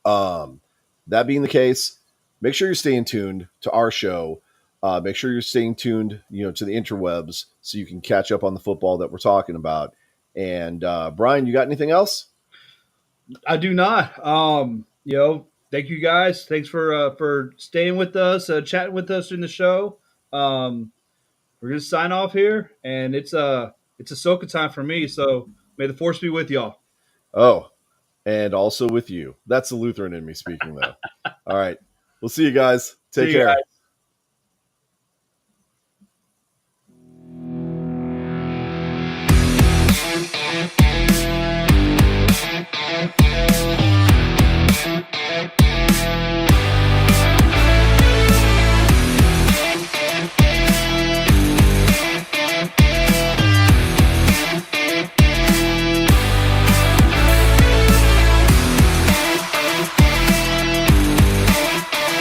Speaker 1: That being the case, make sure you're staying tuned to our show. Make sure you're staying tuned, to the interwebs so you can catch up on the football that we're talking about. And Brian, you got anything else?
Speaker 2: I do not. Thank you guys. Thanks for staying with us, chatting with us in the show. We're gonna sign off here, and it's a Soka time for me. So may the force be with y'all.
Speaker 1: Oh, and also with you. That's the Lutheran in me speaking, though. All right. We'll see you guys. Take
Speaker 2: See you
Speaker 1: care.
Speaker 2: guys.